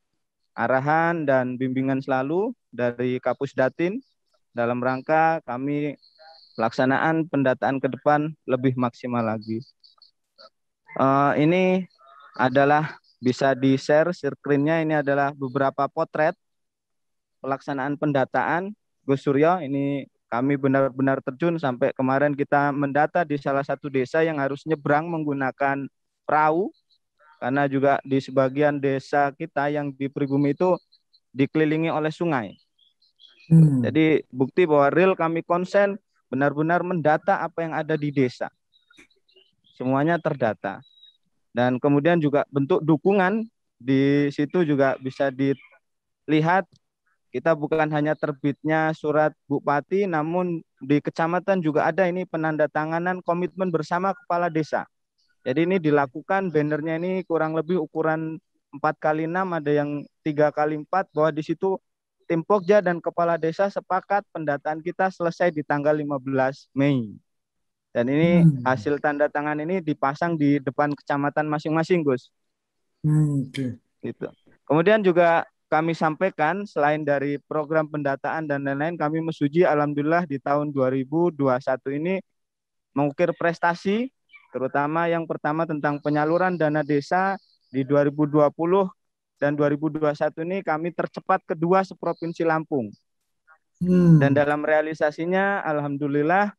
arahan dan bimbingan selalu dari Kapus Datin dalam rangka kami pelaksanaan pendataan ke depan lebih maksimal lagi. Ini adalah bisa di-share screen-nya, ini adalah beberapa potret pelaksanaan pendataan Gus Suryo. Ini kami benar-benar terjun sampai kemarin kita mendata di salah satu desa yang harus nyebrang menggunakan perahu, karena juga di sebagian desa kita yang di pribumi itu dikelilingi oleh sungai. Jadi bukti bahwa real kami konsen benar-benar mendata apa yang ada di desa. Semuanya terdata. Dan kemudian juga bentuk dukungan di situ juga bisa dilihat. Kita bukan hanya terbitnya surat Bupati, namun di kecamatan juga ada ini penandatanganan komitmen bersama kepala desa. Jadi ini dilakukan, bannernya ini kurang lebih ukuran 4x6, ada yang 3x4, bahwa di situ tim Pokja dan kepala desa sepakat pendataan kita selesai di tanggal 15 Mei. Dan ini hasil tanda tangan ini dipasang di depan kecamatan masing-masing, Gus. Gitu. Kemudian juga kami sampaikan selain dari program pendataan dan lain-lain, kami Mesuji alhamdulillah di tahun 2021 ini mengukir prestasi, terutama yang pertama tentang penyaluran dana desa di 2020 dan 2021 ini kami tercepat kedua seprovinsi Lampung. Dan dalam realisasinya alhamdulillah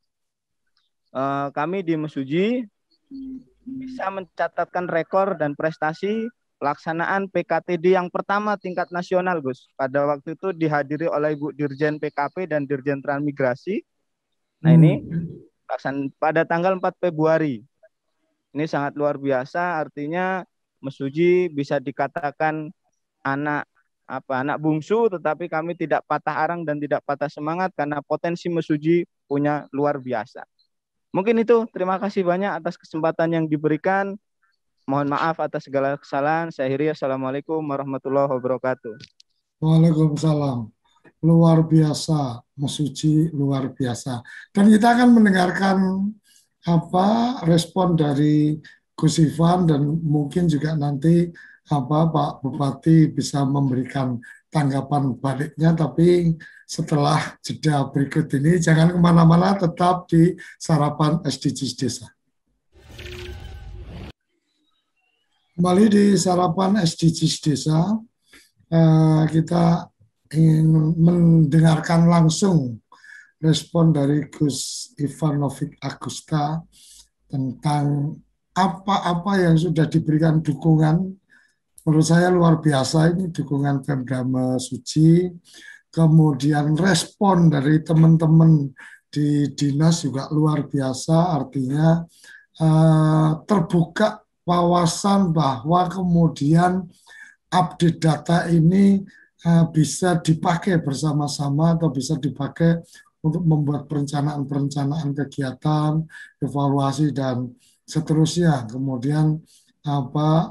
kami di Mesuji bisa mencatatkan rekor dan prestasi pelaksanaan PKTD yang pertama tingkat nasional, Gus. Pada waktu itu dihadiri oleh Ibu Dirjen PKP dan Dirjen Transmigrasi. Nah ini pada tanggal 4 Februari. Ini sangat luar biasa, artinya Mesuji bisa dikatakan anak bungsu, tetapi kami tidak patah arang dan tidak patah semangat karena potensi Mesuji punya luar biasa. Mungkin itu, terima kasih banyak atas kesempatan yang diberikan. Mohon maaf atas segala kesalahan. Saya akhiri, assalamualaikum warahmatullahi wabarakatuh. Waalaikumsalam. Luar biasa, Mesuji luar biasa. Dan kita akan mendengarkan respon dari Gus Ivan, dan mungkin juga nanti Pak Bupati bisa memberikan tanggapan baliknya, tapi setelah jeda berikut ini jangan kemana-mana, tetap di Sarapan SDGs Desa. Kembali di Sarapan SDGs Desa, kita ingin mendengarkan langsung respon dari Gus Ivanovic Agusta tentang apa-apa yang sudah diberikan dukungan. Menurut saya luar biasa ini dukungan Pemda Mesuji, kemudian respon dari teman-teman di dinas juga luar biasa, artinya terbuka wawasan bahwa kemudian update data ini bisa dipakai bersama-sama atau bisa dipakai untuk membuat perencanaan-perencanaan kegiatan, evaluasi dan seterusnya. Kemudian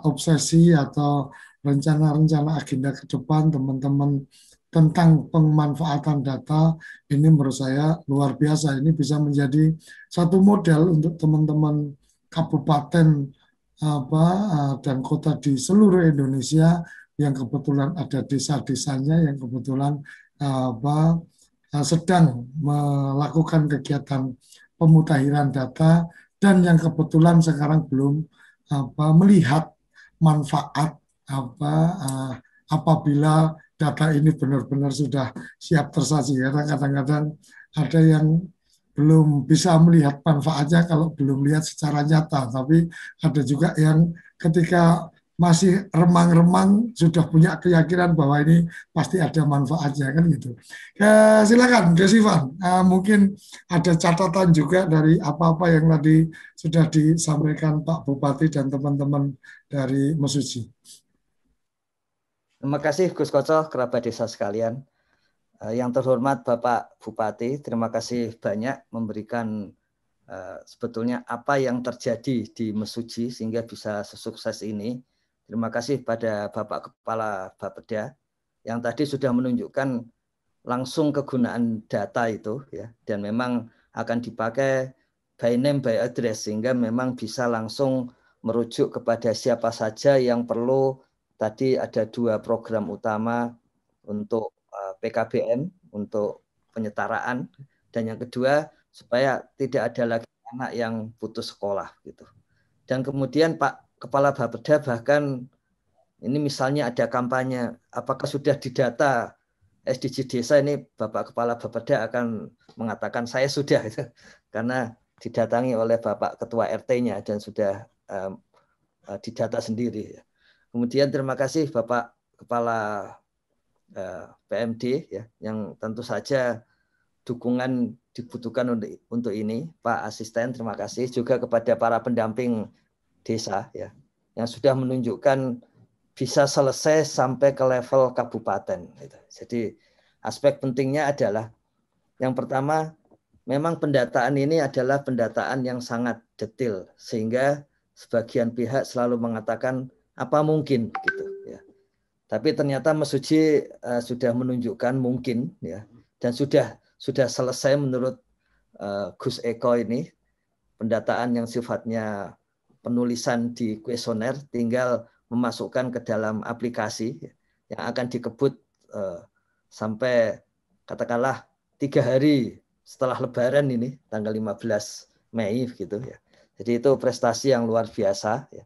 obsesi atau rencana-rencana agenda ke depan teman-teman tentang pemanfaatan data ini menurut saya luar biasa. Ini bisa menjadi satu model untuk teman-teman kabupaten dan kota di seluruh Indonesia yang kebetulan ada desa-desanya yang kebetulan sedang melakukan kegiatan pemutakhiran data dan yang kebetulan sekarang belum melihat manfaat apabila data ini benar-benar sudah siap tersaji. Karena kadang-kadang ada yang belum bisa melihat manfaatnya kalau belum lihat secara nyata, tapi ada juga yang ketika masih remang-remang sudah punya keyakinan bahwa ini pasti ada manfaatnya, kan gitu. Silakan Gus Ivan, mungkin ada catatan juga dari apa-apa yang tadi sudah disampaikan Pak Bupati dan teman-teman dari Mesuji. Terima kasih Gus Koco, kerabat desa sekalian. Yang terhormat Bapak Bupati, terima kasih banyak memberikan sebetulnya apa yang terjadi di Mesuji sehingga bisa sesukses ini. Terima kasih pada Bapak Kepala Bapeda yang tadi sudah menunjukkan langsung kegunaan data itu, ya, dan memang akan dipakai by name by address, sehingga memang bisa langsung merujuk kepada siapa saja yang perlu. Tadi ada 2 program utama untuk PKBM, untuk penyetaraan, dan yang kedua supaya tidak ada lagi anak yang putus sekolah gitu. Dan kemudian Pak Kepala Bapeda bahkan ini misalnya ada kampanye, apakah sudah didata SDG desa, ini Bapak Kepala Bapeda akan mengatakan saya sudah, karena didatangi oleh Bapak Ketua RT-nya dan sudah didata sendiri. Kemudian terima kasih Bapak Kepala PMD ya, yang tentu saja dukungan dibutuhkan untuk ini. Pak Asisten terima kasih juga kepada para pendamping desa ya, yang sudah menunjukkan bisa selesai sampai ke level kabupaten. Jadi aspek pentingnya adalah yang pertama, memang pendataan ini adalah pendataan yang sangat detail, sehingga sebagian pihak selalu mengatakan apa mungkin gitu ya. Tapi ternyata Mas Suji sudah menunjukkan mungkin ya, dan sudah selesai menurut Gus Eko ini pendataan yang sifatnya penulisan di kuesioner, tinggal memasukkan ke dalam aplikasi yang akan dikebut sampai katakanlah 3 hari setelah Lebaran ini, tanggal 15 Mei gitu ya. Jadi itu prestasi yang luar biasa ya.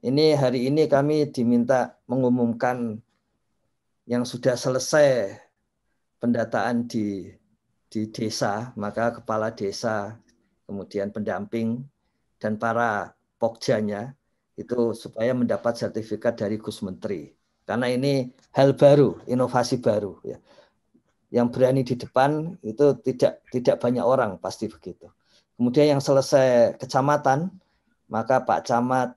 Ini hari ini kami diminta mengumumkan yang sudah selesai pendataan di desa, maka kepala desa, kemudian pendamping dan para pokjanya itu supaya mendapat sertifikat dari Gus Menteri. Karena ini hal baru, inovasi baru ya. Yang berani di depan itu tidak banyak orang, pasti begitu. Kemudian yang selesai kecamatan, maka Pak Camat,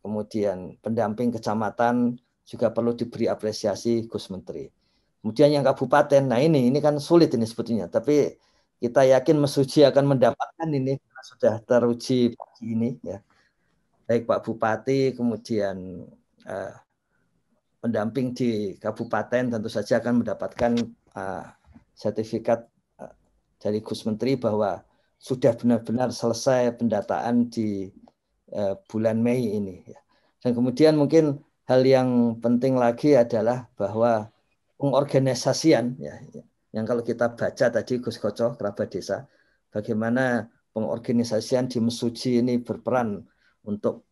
kemudian pendamping kecamatan juga perlu diberi apresiasi Gus Menteri. Kemudian yang kabupaten, nah ini kan sulit ini sebetulnya, tapi kita yakin Mas Suji akan mendapatkan ini karena sudah teruji pagi ini ya. Baik Pak Bupati, kemudian pendamping di kabupaten tentu saja akan mendapatkan sertifikat dari Gus Menteri bahwa sudah benar-benar selesai pendataan di bulan Mei ini. Dan kemudian mungkin hal yang penting lagi adalah bahwa pengorganisasian ya, yang kalau kita baca tadi Gus Koco kerabat desa, bagaimana pengorganisasian di Mesuji ini berperan untuk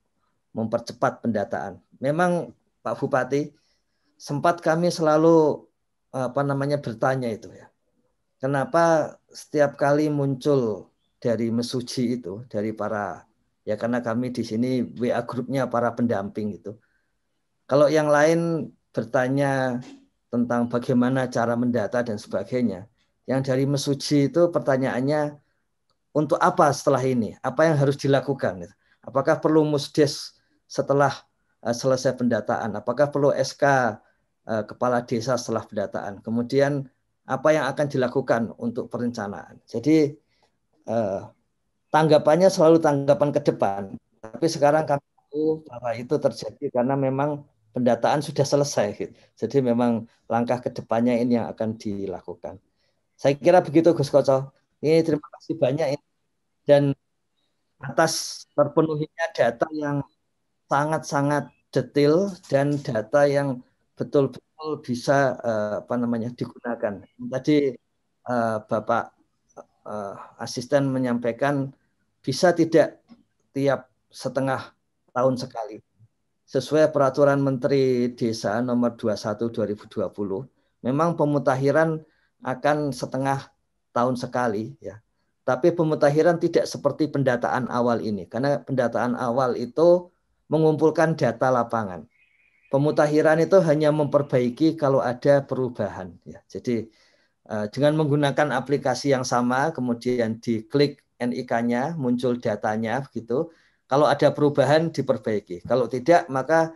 mempercepat pendataan. Memang Pak Bupati, sempat kami selalu bertanya itu ya, kenapa setiap kali muncul dari Mesuji itu, dari para ya, karena kami di sini WA grupnya para pendamping itu. Kalau yang lain bertanya tentang bagaimana cara mendata dan sebagainya, yang dari Mesuji itu pertanyaannya untuk apa setelah ini? Apa yang harus dilakukan? Apakah perlu musdes setelah selesai pendataan? Apakah perlu SK kepala desa setelah pendataan? Kemudian apa yang akan dilakukan untuk perencanaan? Jadi tanggapannya selalu tanggapan ke depan. Tapi sekarang kami tahu bahwa itu terjadi karena memang pendataan sudah selesai. Jadi memang langkah ke depannya ini yang akan dilakukan. Saya kira begitu Gus Koco. Ini terima kasih banyak ini. Dan atas terpenuhinya data yang sangat-sangat detail dan data yang betul-betul bisa digunakan. Tadi Bapak Asisten menyampaikan bisa tidak tiap setengah tahun sekali. Sesuai peraturan Menteri Desa nomor 21 2020, memang pemutakhiran akan setengah tahun sekali ya. Tapi pemutakhiran tidak seperti pendataan awal ini, karena pendataan awal itu mengumpulkan data lapangan. Pemutakhiran itu hanya memperbaiki kalau ada perubahan ya. Jadi dengan menggunakan aplikasi yang sama, kemudian diklik NIK-nya, muncul datanya begitu. Kalau ada perubahan diperbaiki, kalau tidak maka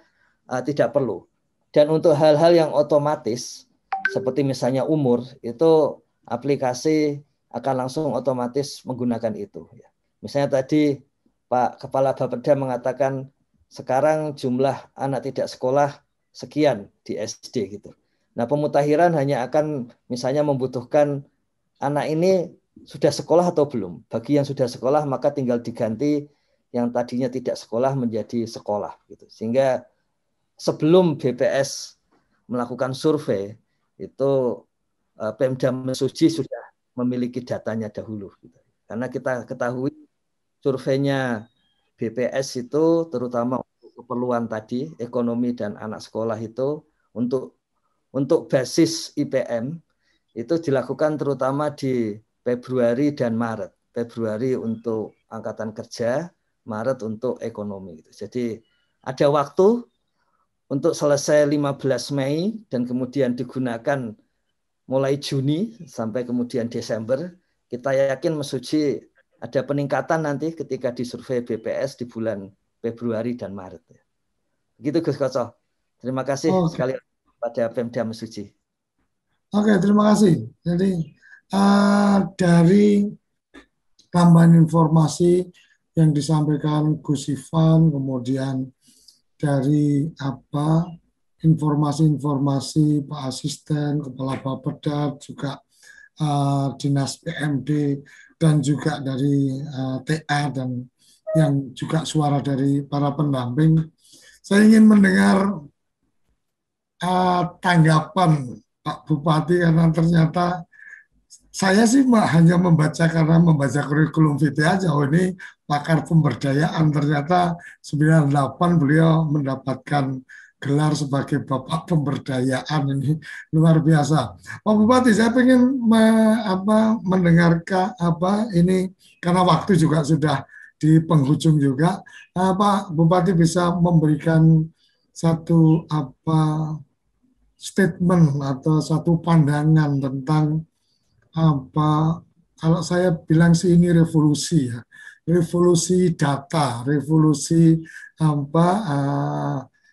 tidak perlu. Dan untuk hal-hal yang otomatis seperti misalnya umur, itu aplikasi akan langsung otomatis menggunakan itu. Misalnya tadi Pak Kepala Bapeda mengatakan sekarang jumlah anak tidak sekolah sekian di SD gitu. Nah pemutakhiran hanya akan misalnya membutuhkan anak ini sudah sekolah atau belum. Bagi yang sudah sekolah maka tinggal diganti yang tadinya tidak sekolah menjadi sekolah gitu. Sehingga sebelum BPS melakukan survei itu Pemda Mesuji sudah memiliki datanya dahulu gitu. Karena kita ketahui surveinya BPS itu terutama untuk keperluan tadi ekonomi dan anak sekolah itu untuk basis IPM itu dilakukan terutama di Februari dan Maret. Februari untuk angkatan kerja, Maret untuk ekonomi. Jadi ada waktu untuk selesai 15 Mei dan kemudian digunakan mulai Juni sampai kemudian Desember. Kita yakin Mesuji ada peningkatan nanti ketika disurvei BPS di bulan Februari dan Maret. Begitu Gus Koco. Terima kasih sekali pada Pemda Mesuji. Oke, terima kasih. Jadi dari tambahan informasi yang disampaikan Gus Ivan, kemudian dari informasi-informasi Pak Asisten, Kepala Bapeda, juga Dinas PMD, dan juga dari TA, dan yang juga suara dari para pendamping. Saya ingin mendengar tanggapan Pak Bupati, karena ternyata saya sih hanya karena membaca kurikulum vitae aja. Oh, ini pakar pemberdayaan, ternyata 98 beliau mendapatkan gelar sebagai Bapak Pemberdayaan. Ini luar biasa. Pak Bupati, saya ingin mendengarkan ini, karena waktu juga sudah di penghujung juga. Pak Bupati bisa memberikan satu statement atau satu pandangan tentang kalau saya bilang sih ini revolusi ya, revolusi data, revolusi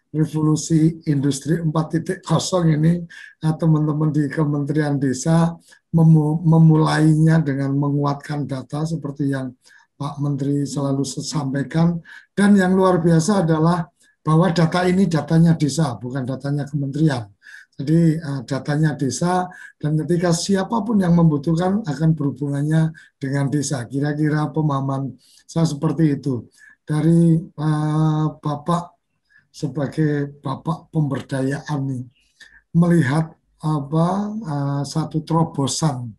revolusi industri 4.0 ini. Teman-teman di Kementerian Desa memulainya dengan menguatkan data seperti yang Pak Menteri selalu sampaikan, dan yang luar biasa adalah bahwa data ini datanya desa, bukan datanya kementerian. Jadi datanya desa, dan ketika siapapun yang membutuhkan akan berhubungannya dengan desa. Kira-kira pemahaman saya seperti itu. Dari Bapak sebagai Bapak Pemberdayaan nih, melihat satu terobosan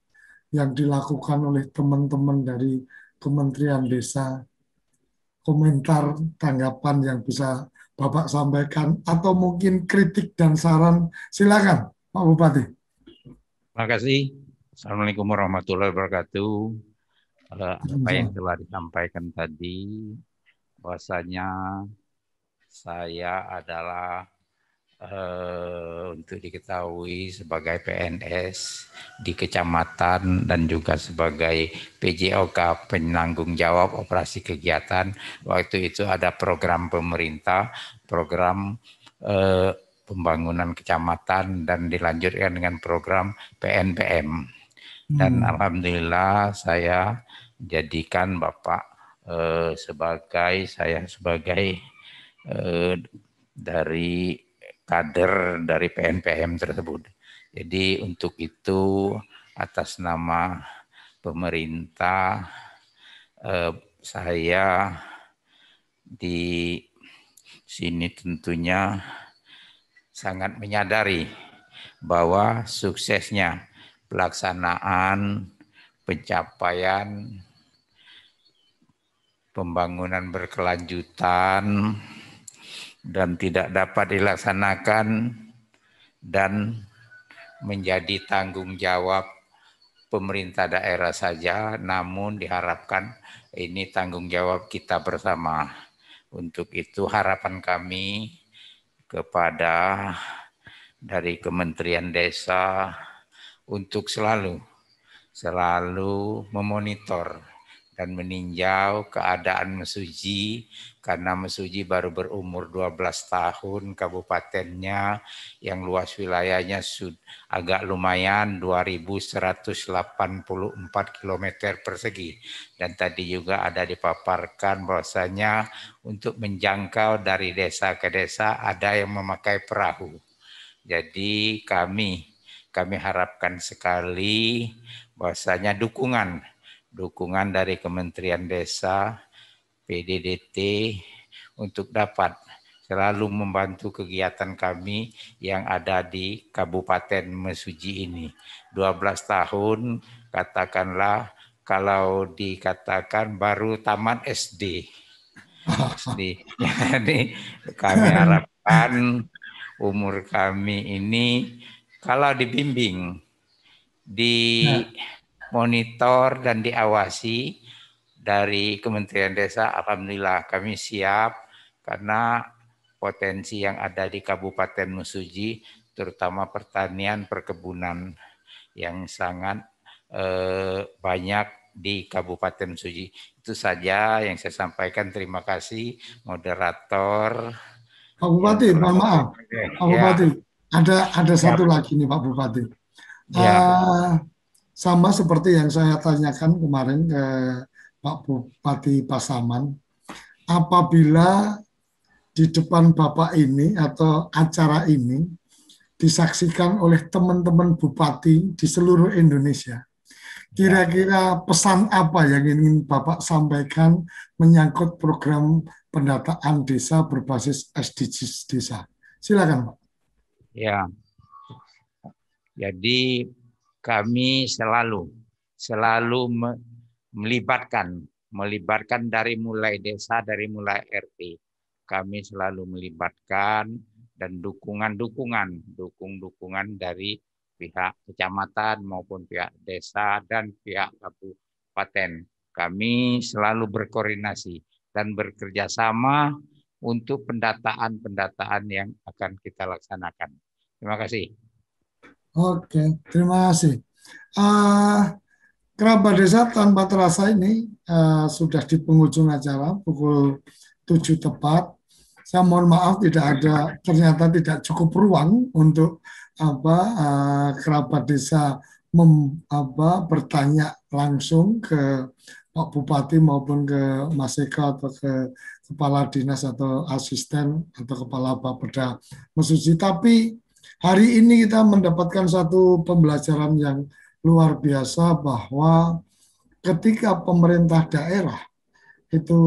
yang dilakukan oleh teman-teman dari Kementerian Desa, komentar, tanggapan yang bisa Bapak sampaikan, atau mungkin kritik dan saran, silakan Pak Bupati. Terima kasih. Assalamualaikum warahmatullahi wabarakatuh. Apa yang telah disampaikan tadi, bahwasanya saya adalah untuk diketahui sebagai PNS di kecamatan dan juga sebagai PJOK, penanggung jawab operasi kegiatan. Waktu itu ada program pemerintah, program pembangunan kecamatan, dan dilanjutkan dengan program PNPM. Dan alhamdulillah saya jadikan Bapak sebagai dari kader dari PNPM tersebut. Jadi untuk itu atas nama pemerintah saya di sini tentunya sangat menyadari bahwa suksesnya pelaksanaan pencapaian pembangunan berkelanjutan dan tidak dapat dilaksanakan dan menjadi tanggung jawab pemerintah daerah saja, namun diharapkan ini tanggung jawab kita bersama. Untuk itu harapan kami kepada dari Kementerian Desa untuk selalu memonitor dan meninjau keadaan Mesuji, karena Mesuji baru berumur 12 tahun, kabupatennya yang luas wilayahnya agak lumayan 2.184 km persegi. Dan tadi juga ada dipaparkan bahwasanya untuk menjangkau dari desa ke desa ada yang memakai perahu. Jadi kami harapkan sekali bahwasanya dukungan dukungan dari Kementerian Desa, PDDT untuk dapat selalu membantu kegiatan kami yang ada di Kabupaten Mesuji ini. 12 tahun katakanlah, kalau dikatakan baru tamat SD. Jadi kami harapkan umur kami ini kalau dibimbing, dimonitor dan diawasi dari Kementerian Desa, alhamdulillah kami siap karena potensi yang ada di Kabupaten Mesuji, terutama pertanian, perkebunan yang sangat banyak di Kabupaten Mesuji. Itu saja yang saya sampaikan. Terima kasih moderator. Pak Bupati, mohon maaf. Pak Bupati, ada satu lagi nih Pak Bupati. Sama seperti yang saya tanyakan kemarin ke Pak Bupati Pasaman, apabila di depan Bapak ini atau acara ini disaksikan oleh teman-teman bupati di seluruh Indonesia, kira-kira pesan apa yang ingin Bapak sampaikan menyangkut program pendataan desa berbasis SDGs desa? Silakan, Pak. Ya, jadi kami selalu melibatkan dari mulai desa, dari mulai RT. Kami selalu melibatkan dan dukungan dari pihak kecamatan maupun pihak desa dan pihak kabupaten. Kami selalu berkoordinasi dan bekerja sama untuk pendataan yang akan kita laksanakan. Terima kasih. Oke, terima kasih. Kerabat Desa Tanpa Terasa ini sudah di penghujung acara pukul 7 tepat. Saya mohon maaf ternyata tidak cukup ruang untuk kerabat desa bertanya langsung ke Pak Bupati maupun ke Mas Eko atau ke Kepala Dinas atau Asisten atau Kepala Bapeda Mesuji. Tapi hari ini kita mendapatkan satu pembelajaran yang luar biasa bahwa ketika pemerintah daerah itu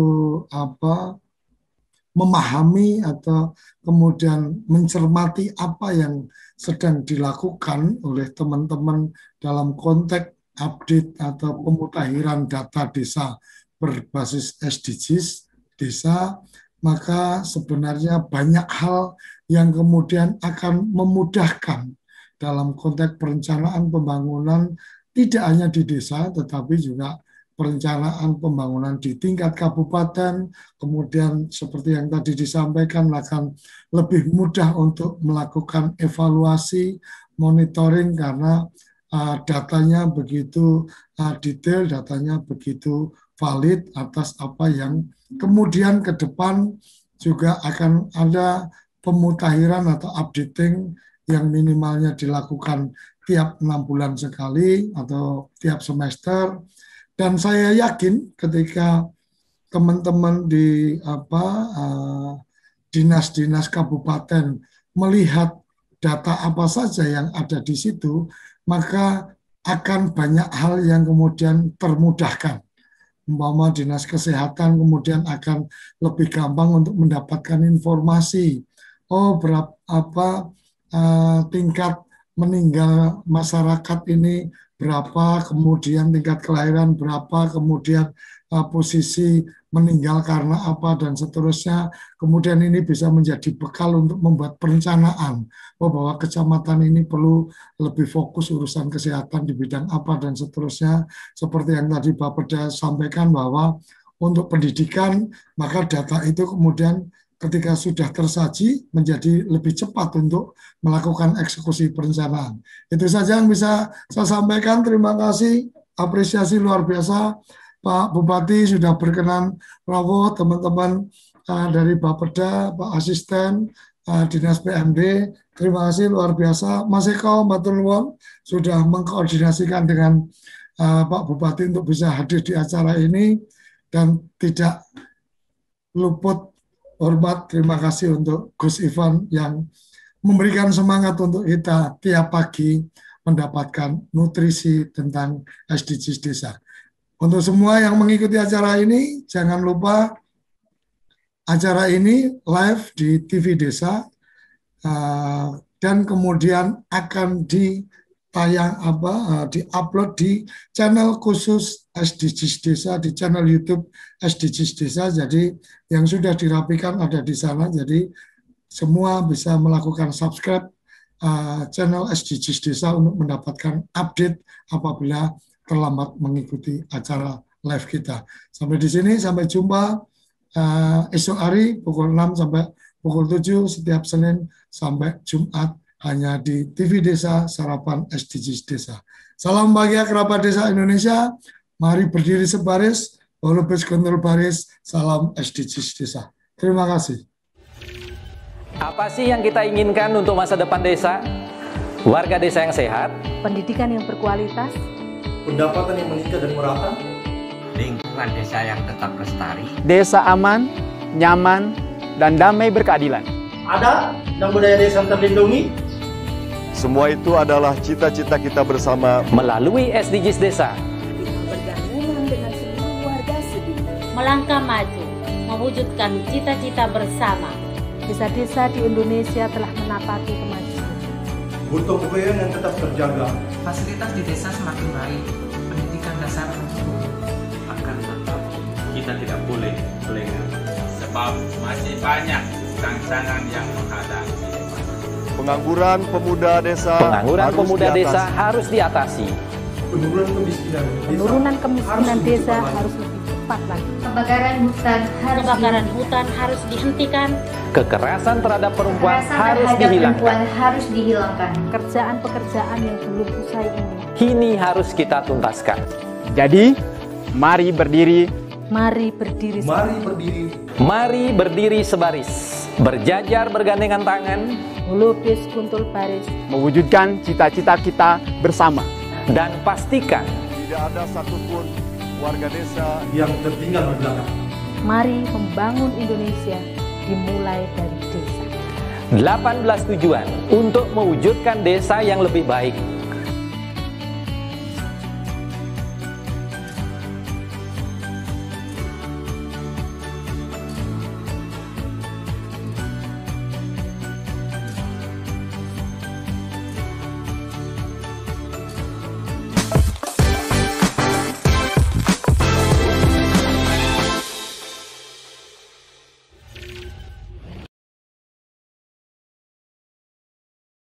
memahami atau kemudian mencermati apa yang sedang dilakukan oleh teman-teman dalam konteks update atau pemutakhiran data desa berbasis SDGs desa, maka sebenarnya banyak hal yang kemudian akan memudahkan dalam konteks perencanaan pembangunan tidak hanya di desa tetapi juga perencanaan pembangunan di tingkat kabupaten, kemudian seperti yang tadi disampaikan akan lebih mudah untuk melakukan evaluasi, monitoring karena datanya begitu detail, datanya begitu valid atas apa yang kemudian ke depan juga akan ada pemutakhiran atau updating yang minimalnya dilakukan tiap 6 bulan sekali atau tiap semester. Dan saya yakin ketika teman-teman di dinas-dinas kabupaten melihat data apa saja yang ada di situ, maka akan banyak hal yang kemudian termudahkan. Umpama dinas kesehatan kemudian akan lebih gampang untuk mendapatkan informasi. Oh, tingkat meninggal masyarakat ini berapa, kemudian tingkat kelahiran berapa, kemudian posisi meninggal karena apa, dan seterusnya. Kemudian ini bisa menjadi bekal untuk membuat perencanaan bahwa kecamatan ini perlu lebih fokus urusan kesehatan di bidang apa, dan seterusnya. Seperti yang tadi Bapeda sampaikan bahwa untuk pendidikan, maka data itu kemudian ketika sudah tersaji menjadi lebih cepat untuk melakukan eksekusi perencanaan. Itu saja yang bisa saya sampaikan. Terima kasih, apresiasi luar biasa Pak Bupati sudah berkenan rawuh, teman-teman dari Bapeda, Pak Asisten, Dinas PMD. Terima kasih luar biasa. Mas Eko matur nuwun sudah mengkoordinasikan dengan Pak Bupati untuk bisa hadir di acara ini, dan tidak luput hormat, terima kasih untuk Gus Ivan yang memberikan semangat untuk kita tiap pagi mendapatkan nutrisi tentang SDGs desa. Untuk semua yang mengikuti acara ini, jangan lupa acara ini live di TV Desa dan kemudian akan diupload di channel khusus SDGs Desa, di channel YouTube SDGs Desa. Jadi yang sudah dirapikan ada di sana. Jadi semua bisa melakukan subscribe channel SDGs Desa untuk mendapatkan update apabila terlambat mengikuti acara live kita. Sampai di sini, sampai jumpa esok hari pukul 6 sampai pukul 7 setiap Senin sampai Jumat hanya di TV Desa Sarapan SDGs Desa. Salam bahagia kerabat desa Indonesia. Mari berdiri sebaris, lupis kontrol baris. Salam SDGs Desa. Terima kasih. Apa sih yang kita inginkan untuk masa depan desa? Warga desa yang sehat, pendidikan yang berkualitas, pendapatan yang meningkat dan merata, lingkungan desa yang tetap lestari, desa aman, nyaman, dan damai berkeadilan. Adat dan budaya desa terlindungi. Semua itu adalah cita-cita kita bersama melalui SDGs Desa. Bergabung dengan seluruh warga sedunia, melangkah maju, mewujudkan cita-cita bersama. Desa-desa di Indonesia telah menapaki kemajuan. Gotong royong yang tetap terjaga. Fasilitas di desa semakin baik, pendidikan dasar akan tetap kita tidak boleh lengah. Sebab masih banyak tantangan yang menghadapi. pengangguran pemuda desa harus diatasi. Penurunan kemiskinan desa harus lebih cepat lagi. Kebakaran hutan harus dihentikan. Kekerasan terhadap perempuan harus dihilangkan. Pekerjaan-pekerjaan yang belum usai ini harus kita tuntaskan. Jadi, mari berdiri. Mari berdiri. Mari berdiri sebaris. Berjajar bergandengan tangan. Melukis kuntul baris. Mewujudkan cita-cita kita bersama. Dan pastikan tidak ada satupun warga desa yang tertinggal di belakang. Mari membangun Indonesia dimulai dari desa. 18 tujuan untuk mewujudkan desa yang lebih baik.